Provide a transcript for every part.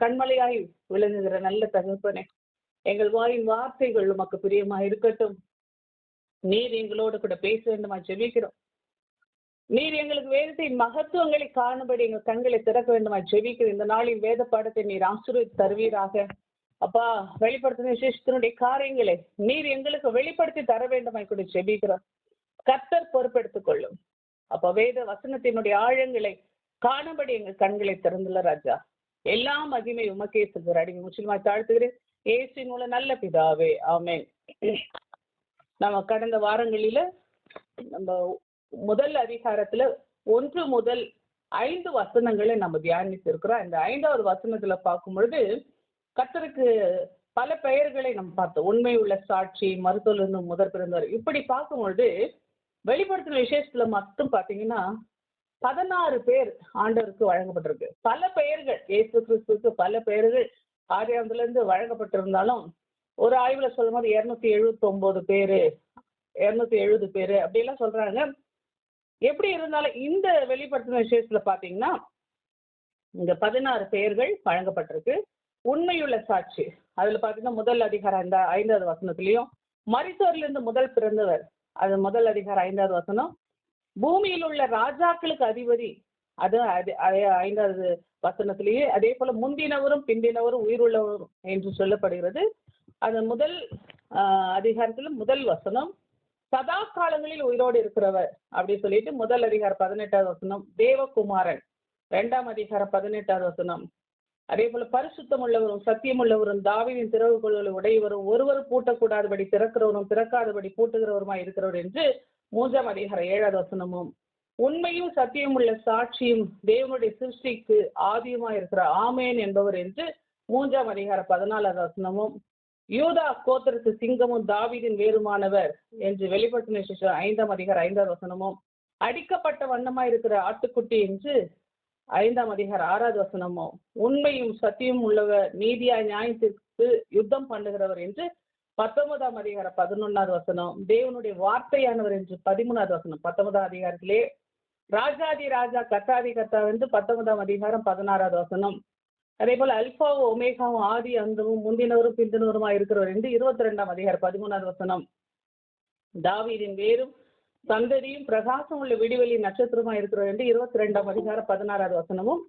கண்மலையாய் விளங்குகிற நல்ல தகப்பனே, எங்கள் வாயின் வார்த்தைகள் உமக்கு பிரியமா இருக்கட்டும். நீர் எங்களோடு கூட பேச வேண்டுமா ஜெபிக்கிறோம். நீர் எங்களுக்கு வேதத்தின் மகத்துவங்களை காணும்படி எங்கள் கண்களை திறக்க வேண்டுமா ஜெபிக்கிறோம். இந்த நாளின் வேத பாடத்தை நீர் ஆசீர்வதித்து தருவீராக. அப்பா, வெளிப்படுத்தின விசேஷத்தினுடைய காரியங்களை நீர் எங்களுக்கு வெளிப்படுத்தி தர வேண்டுமாய் கூட ஜெபிக்கிறோம். கர்த்தர் பொறுப்பெடுத்துக் கொள்ளும். அப்ப வேத வசனத்தினுடைய ஆழங்களை காணும்படி எங்கள் கண்களை திறந்துள்ள ராஜா, எல்லா மகிமை உமக்கே செல்கிற அடிமை முற்றிலுமாய் தாழ்த்துகிறேன் இயேசுவின் மூலம் நல்ல பிதாவே, ஆமென். நம்ம கடந்த வாரங்களில நம்ம முதல் அதிகாரத்துல 1 முதல் 5 வசனங்களை நம்ம தியானித்து இருக்கிறோம். இந்த 5வது வசனத்துல பார்க்கும் பொழுது கர்த்தருக்கு பல பெயர்களை நம்ம பார்த்தோம். உண்மை உள்ள சாட்சி, மருத்துவ முதற் பிறந்தவர். இப்படி பார்க்கும் பொழுது வெளிப்படுத்தின விசேஷத்துல மட்டும் பாத்தீங்கன்னா 16 பேர் ஆண்டவருக்கு வழங்கப்பட்டிருக்கு. பல பெயர்கள், இயேசு கிறிஸ்துவுக்கு பல பெயர்கள் ஆதியாகமத்துல இருந்து வழங்கப்பட்டிருந்தாலும் ஒரு ஆய்வுல சொல்லும் போது 279 பேரு, 270 பேரு அப்படிலாம் சொல்றாங்க. எப்படி இருந்தாலும் இந்த வெளிப்படுத்தின விசேஷத்துல பாத்தீங்கன்னா இங்க 16 பெயர்கள் வழங்கப்பட்டிருக்கு. உண்மையுள்ள சாட்சி, அதுல பாத்தீங்கன்னா முதல் அதிகாரம் இந்த 5வது வசனத்திலையும், மரித்தோரிலிருந்து இருந்து முதல் பிறந்தவர், அது முதல் அதிகாரம் 5வது வசனம். பூமியில் உள்ள ராஜாக்களுக்கு அதிபதி, அது 5வது வசனத்திலேயே. அதே போல முந்தினவரும் பிந்தினவரும் உயிருள்ளவரும் என்று சொல்லப்படுகிறது. அது முதல் அதிகாரத்துல முதல் வசனம். சதா காலங்களில் உயிரோடு இருக்கிறவர் அப்படி சொல்லிட்டு முதல் அதிகாரம் 18வது வசனம். தேவகுமாரன் 2ஆம் அதிகாரம் 18வது வசனம். அதே போல பரிசுத்தம் உள்ளவரும் சத்தியம் உள்ளவரும் தாவீதின் திறவுகோல்களை உடையவரும் ஒருவர் பூட்டக்கூடாதபடி திறக்கிறவரும் திறக்காதபடி பூட்டுகிறவருமாய் இருக்கிறவர் என்று 3ஆம் அதிகாரம் 7வது வசனமும். உண்மையும் சத்தியம் உள்ள சாட்சியும் தேவனுடைய சிருஷ்டிக்கு ஆதியுமாய் இருக்கிற ஆமேன் என்பவர் என்று 3ஆம் அதிகாரம் 14வது வசனமும். யூதா கோத்திரத்து சிங்கமும் தாவீதின் வேறுமானவர் என்று வெளிப்படுத்தின விசேஷம் 5ஆம் அதிகாரம் 5வது வசனமும். அடிக்கப்பட்ட வண்ணமாய் இருக்கிற ஆட்டுக்குட்டி என்று 5ஆம் அதிகாரம் 6வது வசனமும். உண்மையும் சத்தியம் உள்ளவர், நீதியாய் நியாயத்திற்கு யுத்தம் பண்ணுகிறவர் என்று 19ஆம் அதிகாரம் 11வது வசனம். தேவனுடைய வார்த்தையானவர் என்று 13வது வசனம். 19ஆம் அதிகாரத்திலே ராஜாதி ராஜா கர்த்தாதி கர்த்தா என்று 19ஆம் அதிகாரம் 16வது வசனம். அதே போல அல்பாவும் ஒமேகாவும் ஆதி அந்தமும் முந்தினவரும் பிந்தினவருமா இருக்கிறவர் என்று 22ஆம் அதிகாரம் 13வது வசனம். தாவீதின் வேரும் சந்ததியும் பிரகாசம் உள்ள விடிவெளி நட்சத்திரமா இருக்கிறவர் என்று 22ஆம் அதிகாரம் 16வது வசனமும்.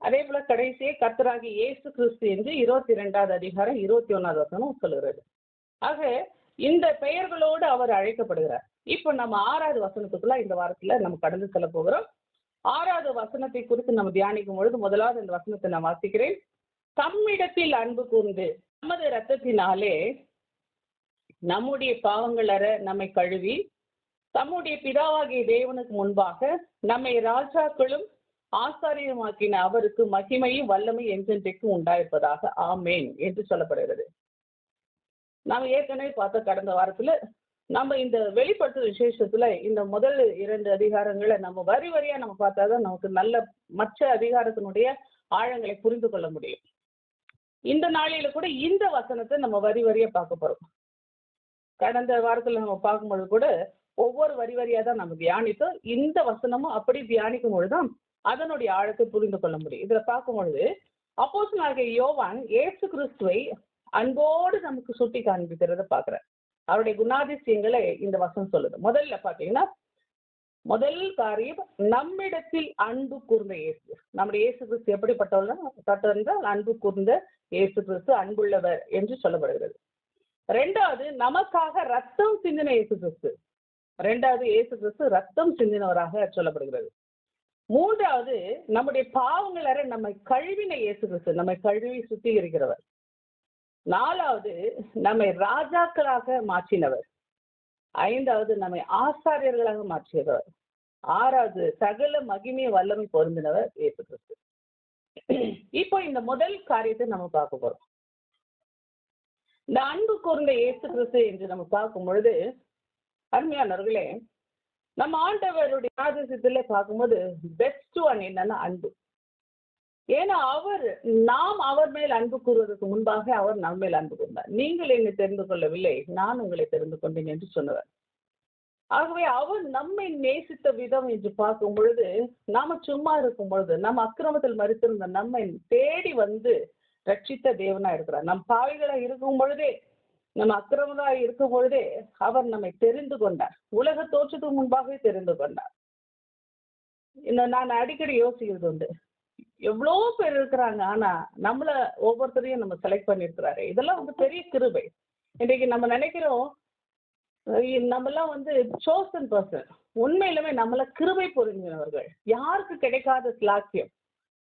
அதே போல கடைசியே கர்த்தராகி இயேசு கிறிஸ்து என்று 22வது அதிகாரம் 21வது வசனம் சொல்லுகிறது. ஆக இந்த பெயர்களோடு அவர் அழைக்கப்படுகிறார். இப்போ நம்ம 6வது வசனத்துக்குள்ள இந்த வாரத்துல நம்ம கடந்து செல்ல போகிறோம். 6வது வசனத்தை குறித்து நம்ம தியானிக்கும் பொழுது முதலாவது இந்த வசனத்தை நான் வாசிக்கிறேன். தம்மிடத்தில் அன்பு கூர்ந்து நமது இரத்தத்தினாலே நம்முடைய பாவங்கள் அற நம்மை கழுவி தம்முடைய பிதாவாகிய தேவனுக்கு முன்பாக நம்மை ராஜாக்களும் ஆசாரியமாக்கின அவருக்கு மகிமையும் வல்லமை என்றென்றைக்கு உண்டாயிருப்பதாக ஆமேன் என்று சொல்லப்படுகிறது. நாம் ஏற்கனவே பார்த்த கடந்த வாரத்துல நம்ம இந்த வெளிப்படுத்தும் விசேஷத்துல இந்த முதல் 2 அதிகாரங்களை நம்ம வரி வரியா நம்ம பார்த்தாதான் நமக்கு நல்ல மற்ற அதிகாரத்தினுடைய ஆழங்களை புரிந்து கொள்ள முடியும். இந்த நாளில கூட இந்த வசனத்தை நம்ம வரி வரியா பார்க்க போறோம். கடந்த வாரத்துல நம்ம பார்க்கும்போது கூட ஒவ்வொரு வரி வரியா தான் நம்ம தியானித்தோம். இந்த வசனமும் அப்படி தியானிக்கும் பொழுதுதான் அதனுடைய ஆழத்தை புரிந்து கொள்ள முடியும். இதுல பார்க்கும் பொழுது அப்போஸ்தலனாகிய யோவான் இயேசு கிறிஸ்துவை அன்போடு நமக்கு சுட்டி காண்பிக்கிறத பாக்குறார். அவருடைய குணாதிசயங்களை இந்த வசனம் சொல்லுது. முதல்ல பாத்தீங்கன்னா முதல் காரியம் நம்மிடத்தில் அன்பு கூர்ந்த இயேசு. நம்முடைய இயேசு கிறிஸ்து எப்படிப்பட்டவர்கள்? அன்பு கூர்ந்த இயேசு கிறிஸ்து அன்புள்ளவர் என்று சொல்லப்படுகிறது. 2வது நமக்காக ரத்தம் சிந்தின இயேசு கிறிஸ்து. 2வது இயேசு கிறிஸ்து ரத்தம் சிந்தினவராக சொல்லப்படுகிறது. 3வது நம்முடைய பாவங்கள நம்மை கழுவின இயேசு கிறிஸ்து, நம்மை கழுவி சுத்திகரிக்கிறவர். 4வது நம்மை ராஜாக்களாக மாற்றினவர். 5வது நம்மை ஆசாரியர்களாக மாற்றியவர். 6வது சகல மகிமை வல்லமை பொருந்தினவர் இயேசு கிறிஸ்து. இப்போ இந்த முதல் காரியத்தை நம்ம பார்க்க போறோம். இந்த அன்பு கூர்ந்த இயேசு கிறிஸ்து என்று நம்ம பார்க்கும் பொழுது அருமையானவர்களே, நம்ம ஆண்டவருடைய ஆதேசத்திலே பார்க்கும்போது பெஸ்ட் ஒன் என்னன்னா அன்பு. ஏன்னா நாம் அவர் மேல் அன்பு கூறுவதற்கு முன்பாக அவர் நம்ம மேல் அன்பு கூர்ந்தார். நீங்கள் என்னை தெரிந்து கொள்ளவில்லை, நான் உங்களை தெரிந்து கொண்டேன் என்று சொன்னவர். ஆகவே அவர் நம்மை நேசித்த விதம் என்று பார்க்கும் பொழுது, நாம சும்மா இருக்கும் பொழுது, நம்ம அக்கிரமத்தில் மரித்திருந்த நம்மை தேடி வந்து ரட்சித்த தேவனா இருக்கிறார். நம் பாவிகளா இருக்கும் பொழுதே, நம்ம அக்கிரமங்களா இருக்கும் பொழுதே அவர் நம்மை தெரிந்து கொண்டார். உலக தோற்றத்துக்கு முன்பாகவே தெரிந்து கொண்டார். இன்னும் நான் அடிக்கடி யோசிக்கிறது உண்டு. எவ்வளோ பேர் இருக்கிறாங்க, ஆனா நம்மள ஒவ்வொருத்தரையும் நம்ம செலக்ட் பண்ணியிருக்கிறாரு. இதெல்லாம் வந்து பெரிய கிருபை. இன்றைக்கு நம்ம நினைக்கிறோம் நம்மெல்லாம் வந்து சோசன் பர்சன். உண்மையிலுமே நம்மள கிருபை பொருந்தினவர்கள். யாருக்கு கிடைக்காத ஸ்லாக்கியம்.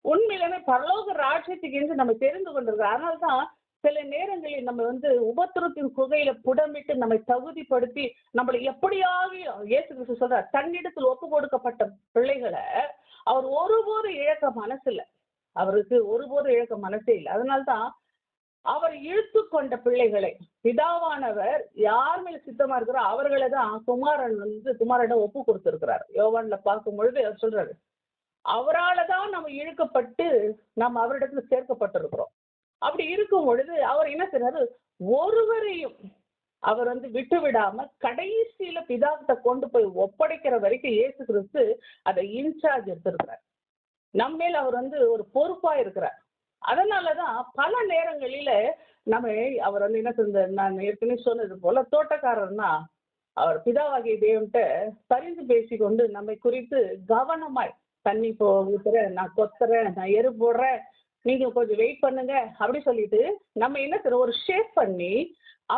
உண்மையிலுமே பரலோக ராஜ்யத்துக்கு என்று நம்ம தெரிந்து கொண்டிருக்கிறோம். அதனால்தான் சில நேரங்களில் நம்ம வந்து உபத்திரத்தின் குகையில புடமிட்டு நம்மை தகுதிப்படுத்தி நம்மளை எப்படியாவது இயேசு கிறிஸ்து சொல்றார், தன்னிடத்தில் ஒப்பு கொடுக்கப்பட்ட பிள்ளைகளை அவர் ஒருபோதும் இழக்க மனசு இல்லை. அவருக்கு ஒருபோதும் இழக்க மனசே இல்லை. அதனால்தான் அவர் இழுத்து கொண்ட பிள்ளைகளை பிதாவானவர் யார் மேல சித்தமா இருக்கிறோ அவர்களை தான் குமாரனிடம் ஒப்பு கொடுத்திருக்கிறார். யோவான்ல பார்க்கும் பொழுது அவர் சொல்றாரு, அவரால் தான் நம்ம இழுக்கப்பட்டு நம்ம அவரிடத்துல சேர்க்கப்பட்டிருக்கிறோம். அப்படி இருக்கும் பொழுது அவர் என்ன செய்றாரு, ஒருவரையும் அவர் வந்து விட்டு விடாம கடைசியில பிதாக்கிட்ட கொண்டு போய் ஒப்படைக்கிற வரைக்கும் இயேசு கிறிஸ்து அதை இன்சார்ஜ் எடுத்திருக்கிறார். நம்மேல் அவர் வந்து ஒரு பொறுப்பா இருக்கிறார். அதனாலதான் பல நேரங்களில நம்ம அவர் வந்து என்ன செஞ்ச, நான் ஏற்கனவே சொன்னது போல தோட்டக்காரர்னா அவர் பிதாவாகிய தேவன்கிட்ட பரிந்து பேசிக்கொண்டு நம்மை குறித்து கவனமாய் தண்ணி ஊத்துறேன், நான் கொத்துறேன், நான் எரு போடுறேன், நீங்க கொஞ்சம் வெயிட் பண்ணுங்க அப்படி சொல்லிட்டு நம்ம என்ன செய்யறோம், ஒரு ஷேப் பண்ணி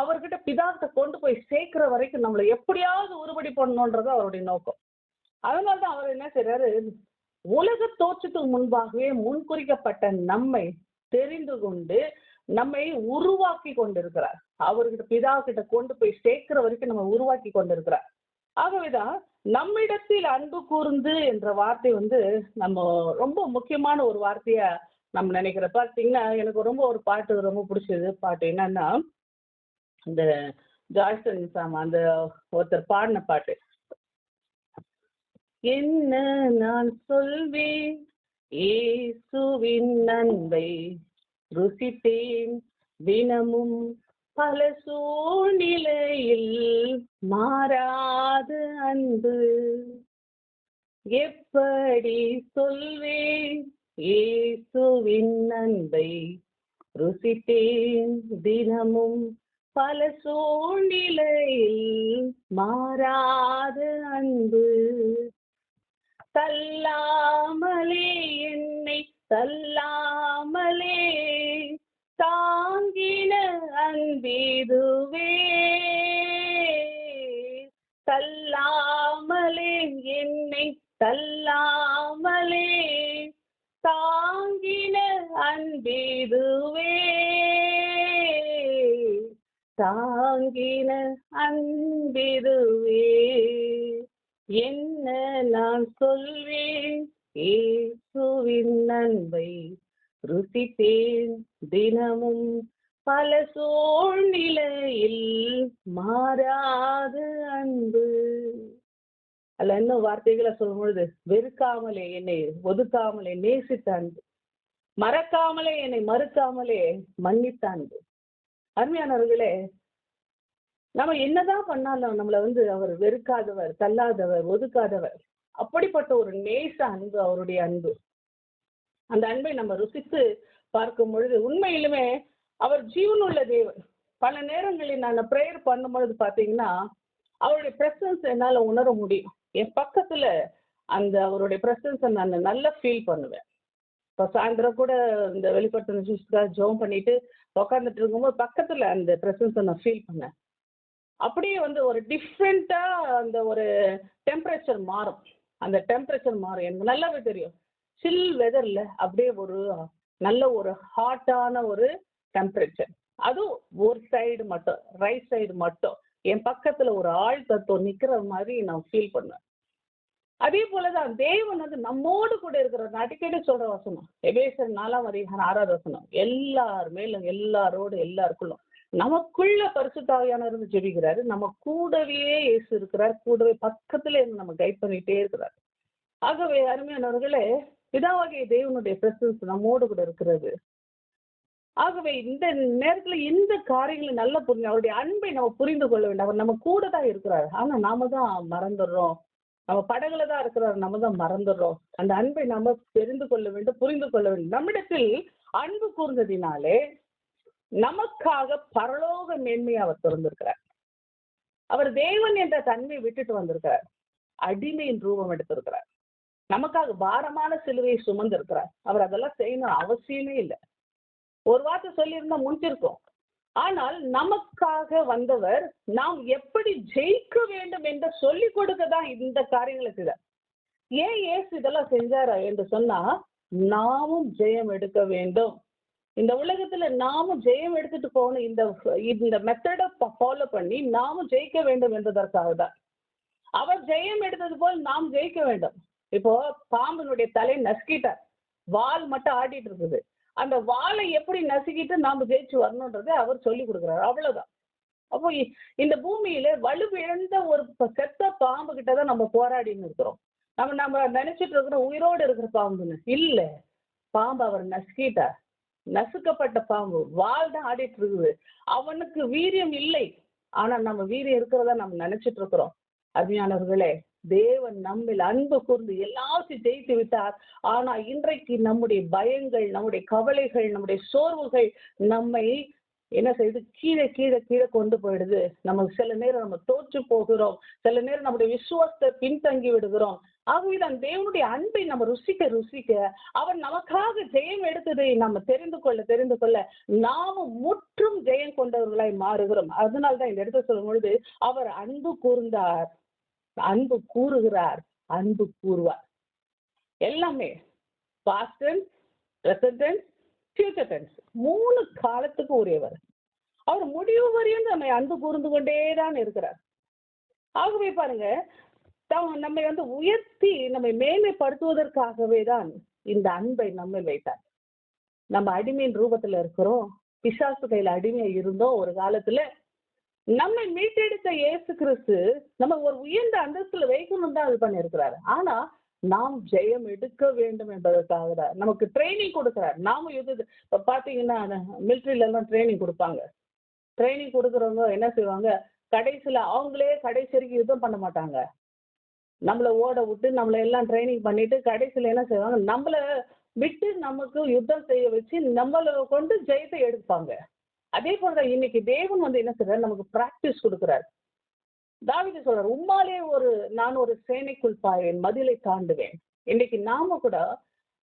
அவர்கிட்ட பிதாக்கிட்ட கொண்டு போய் சேர்க்கிற வரைக்கும் நம்மளை எப்படியாவது உருப்படி பண்ணணுன்றது அவருடைய நோக்கம். அதனால்தான் அவர் என்ன செய்யறாரு, உலக தோற்றத்துக்கு முன்பாகவே முன்குறிக்கப்பட்ட நம்மை தெரிந்து கொண்டு நம்மை உருவாக்கி கொண்டிருக்கிறார். அவர்கிட்ட பிதாக்கிட்ட கொண்டு போய் சேர்க்கிற வரைக்கும் நம்ம உருவாக்கி கொண்டிருக்கிறார். ஆகவேதான் நம்மிடத்தில் அன்பு கூர்ந்து என்ற வார்த்தை வந்து நம்ம ரொம்ப முக்கியமான ஒரு வார்த்தையா நம்ம நினைக்கிற. பார்த்தீங்கன்னா எனக்கு ரொம்ப ஒரு பாட்டு ரொம்ப பிடிச்சது. பாட்டு என்னன்னா, இந்த ஜாய்சன் சாம் அந்த ஒருத்தர் பாடின பாட்டு, என்ன நான் சொல்வேன் இயேசுவின் அன்பை ருசித்தேன் தினமும் பல சூழ்நிலையில் மாறாத அன்பு, எப்படி சொல்வேன் இயேசுவின் அன்பை ருசித்தேன் தினமும் பல சூழ்நிலையில் மாறாத அன்பு, தள்ளாமலே என்னை தள்ளாமலே தாங்கின அன்பீதுவே, தள்ளாமலே என்னை தள்ளாமலே தாங்கின அன்பீதுவே, தாங்கின அன்பிதுவே, என்ன நான் சொல்வேன் இயேசுவின் அன்பை ருசித்தேன் தினமும் பல சூழ்நிலையில் மாறாத அன்பு. அல்ல இன்னும் வார்த்தைகளை சொல்லும் பொழுது, வெறுக்காமலே என்னை ஒதுக்காமலே நேசித்த அன்பு, மறக்காமலே என்னை மறுக்காமலே மன்னித்த அன்பு. அருமையானவர்களே, நம்ம என்னதான் பண்ணாலும் நம்மளை வந்து அவர் வெறுக்காதவர், தள்ளாதவர், ஒதுக்காதவர். அப்படிப்பட்ட ஒரு நேச அன்பு அவருடைய அன்பு. அந்த அன்பை நம்ம ருசித்து பார்க்கும் பொழுது உண்மையிலுமே அவர் ஜீவனுள்ள தேவன். பல நேரங்களில் நான் ப்ரேயர் பண்ணும் பொழுது பார்த்தீங்கன்னா அவருடைய பிரசன்ஸ் என்னால் உணர முடியும். என் பக்கத்துல அந்த அவருடைய பிரசன்ஸை நான் நல்லா ஃபீல் பண்ணுவேன். இப்போ சாயந்தரம் கூட இந்த வெளிப்படுத்தின ஜூஸ்க்காக ஜோம் பண்ணிட்டு உட்காந்துட்டு இருக்கும்போது பக்கத்துல அந்த பிரசன்ஸை நான் ஃபீல் பண்ணேன். அப்படியே வந்து ஒரு டிஃப்ரெண்டா அந்த ஒரு டெம்பரேச்சர் மாறும். அந்த டெம்பரேச்சர் மாறும், எனக்கு நல்லாவே தெரியும். சில் வெதர்ல அப்படியே ஒரு நல்ல ஒரு ஹாட்டான ஒரு டெம்பரேச்சர். அதுவும் ஒரு சைடு மட்டும், ரைட் சைடு மட்டும் என் பக்கத்துல ஒரு ஆள் தத்துவம் நிக்கிற மாதிரி நான் ஃபீல் பண்ணேன். அதே போலதான் தேவன் வந்து நம்மோடு கூட இருக்கிற, அடிக்கடி சொல்ற வசனம் எபேசியர் 4:6 எல்லார் மேலும் எல்லாரோடு எல்லாருக்குள்ளும் நமக்குள்ள பரிசுத்தாவியானவர் இருந்து ஜெபிக்கிறாரு. நம்ம கூடவே இயேசு இருக்கிறார், கூடவே பக்கத்துல இருந்து நம்ம கைட் பண்ணிட்டே இருக்கிறார். ஆகவே அருமையானவர்களே, பிதாவாகிய தேவனுடைய பிரசன்ஸ் நம்மோடு கூட இருக்கிறது. ஆகவே இந்த நேரத்துல இந்த காரியங்களை நல்லா புரிஞ்சு அவருடைய அன்பை நம்ம புரிந்து கொள்ள வேண்டும். அவர் நம்ம கூட தான் இருக்கிறார், ஆனா நாம தான் மறந்துடுறோம். நம்ம படகுல தான் இருக்கிறார், நம்ம தான் மறந்துடுறோம். அந்த அன்பை நம்ம தெரிந்து கொள்ள வேண்டும், புரிந்து கொள்ள வேண்டும். நம்மிடத்தில் அன்பு கூர்ந்ததினாலே நமக்காக பரலோக மேன்மையை அவர் திறந்திருக்கிறார். அவர் தேவன் என்ற தன்மையை விட்டுட்டு வந்திருக்கிறார், அடிமையின் ரூபம் எடுத்திருக்கிறார். நமக்காக பாரமான சிலுவையை சுமந்து இருக்கிறார். அவர் அதெல்லாம் செய்யணும் அவசியமே இல்லை. ஒரு வார்த்தை சொல்லியிருந்தா முடிஞ்சிருக்கும். ஆனால் நமக்காக வந்தவர் நாம் எப்படி ஜெயிக்க வேண்டும் என்று சொல்லிக் கொடுக்க தான் இந்த காரியங்களுக்கு. ஏன் இயேசு இதெல்லாம் செஞ்சாரா என்று சொன்னா, நாமும் ஜெயம் எடுக்க வேண்டும். இந்த உலகத்துல நாமும் ஜெயம் எடுத்துட்டு போகணும். இந்த மெத்தடை ஃபாலோ பண்ணி நாமும் ஜெயிக்க வேண்டும் என்பதற்காக தான். அவர் ஜெயம் எடுத்தது போல் நாம் ஜெயிக்க வேண்டும். இப்போ பாம்பினுடைய தலை நசுக்கிட்டார், வால் மட்டும் ஆடிட்டு இருக்குது. அந்த வாளை எப்படி நசுக்கிட்டு நாம ஜெயிச்சு வரணும்ன்றதை அவர் சொல்லி கொடுக்குறாரு, அவ்வளவுதான். அப்போ இந்த பூமியில வலுவிழந்த ஒரு செத்த பாம்பு கிட்டதான் நம்ம போராடின்னு இருக்கிறோம். நம்ம நினைச்சிட்டு இருக்கிறோம் உயிரோடு இருக்கிற பாம்புன்னு. இல்ல, பாம்பு அவர் நசுக்கிட்டார். நசுக்கப்பட்ட பாம்பு வால் தான் ஆடிட்டு இருக்குது. அவனுக்கு வீரியம் இல்லை, ஆனா நம்ம வீரியம் இருக்கிறதா நம்ம நினைச்சிட்டு இருக்கிறோம். அருமையானவர்களே, தேவன் நம்மில் அன்பு கூர்ந்து எல்லாத்தையும் ஜெயித்து விட்டார். ஆனா இன்றைக்கு நம்முடைய பயங்கள், நம்முடைய கவலைகள், நம்முடைய சோர்வுகள் நம்மை என்ன செய்யுது, கீழே கீழே கீழே கொண்டு போயிடுது. நமக்கு சில நேரம் நம்ம தோற்று போகிறோம், சில நேரம் நம்முடைய விசுவாசத்தை பின்தங்கி விடுகிறோம். ஆகவேதான் தேவனுடைய அன்பை நம்ம ருசிக்க ருசிக்க அவர் நமக்காக ஜெயம் எடுத்ததை நம்ம தெரிந்து கொள்ள நாம முற்றும் ஜெயம் கொண்டவர்களாய் மாறுகிறோம். அதனால்தான் இந்த இடத்துல சொல்லும் பொழுது அவர் அன்பு கூர்ந்தார், அன்பு கூறுகிறார், அன்பு கூறுவார். எல்லாமே past tense, present tense, future tense, 3 காலத்துக்கு உரியவர். அவர் முடிவு வரையும் நம்மை அன்பு கூர்ந்து கொண்டேதான் இருக்கிறார். ஆகவே பாருங்க, நம்மை உயர்த்தி நம்மை மேன்மைப்படுத்துவதற்காகவே தான் இந்த அன்பை நம்மை வைத்தார். நம்ம அடிமையின் ரூபத்துல இருக்கிறோம், பிசாசு கையில அடிமை இருந்தோம் ஒரு காலத்துல. நம்மை மீட்டெடுத்த இயேசு கிறிஸ்து நம்ம ஒரு உயர்ந்த அந்தஸ்துல வைக்கணும் தான் அது பண்ணியிருக்கிறாரு. ஆனா நாம் ஜெயம் எடுக்க வேண்டும் என்பதற்காக தான் நமக்கு ட்ரைனிங் கொடுக்கிறார். நாம இப்ப பாத்தீங்கன்னா மிலிட்ரியில எல்லாம் ட்ரைனிங் கொடுப்பாங்க. ட்ரைனிங் கொடுக்குறவங்க என்ன செய்வாங்க, கடைசியில அவங்களே கடைசி வரைக்கும் யுத்தம் பண்ண மாட்டாங்க. நம்மளை ஓட விட்டு நம்மளை எல்லாம் ட்ரைனிங் பண்ணிட்டு கடைசியில என்ன செய்வாங்க, நம்மளை விட்டு நமக்கு யுத்தம் செய்ய வச்சு நம்மளை கொண்டு ஜெயத்தை எடுப்பாங்க. அதே போலதான் இன்னைக்கு தேவன் என்ன செய்றாரு, நமக்கு பிராக்டிஸ் கொடுக்கிறார். தாவீது சொல்றார், உம்மாலே நான் ஒரு சேனைக்குள் பாய்வேன், மதிலை தாண்டுவேன். இன்னைக்கு நாம கூட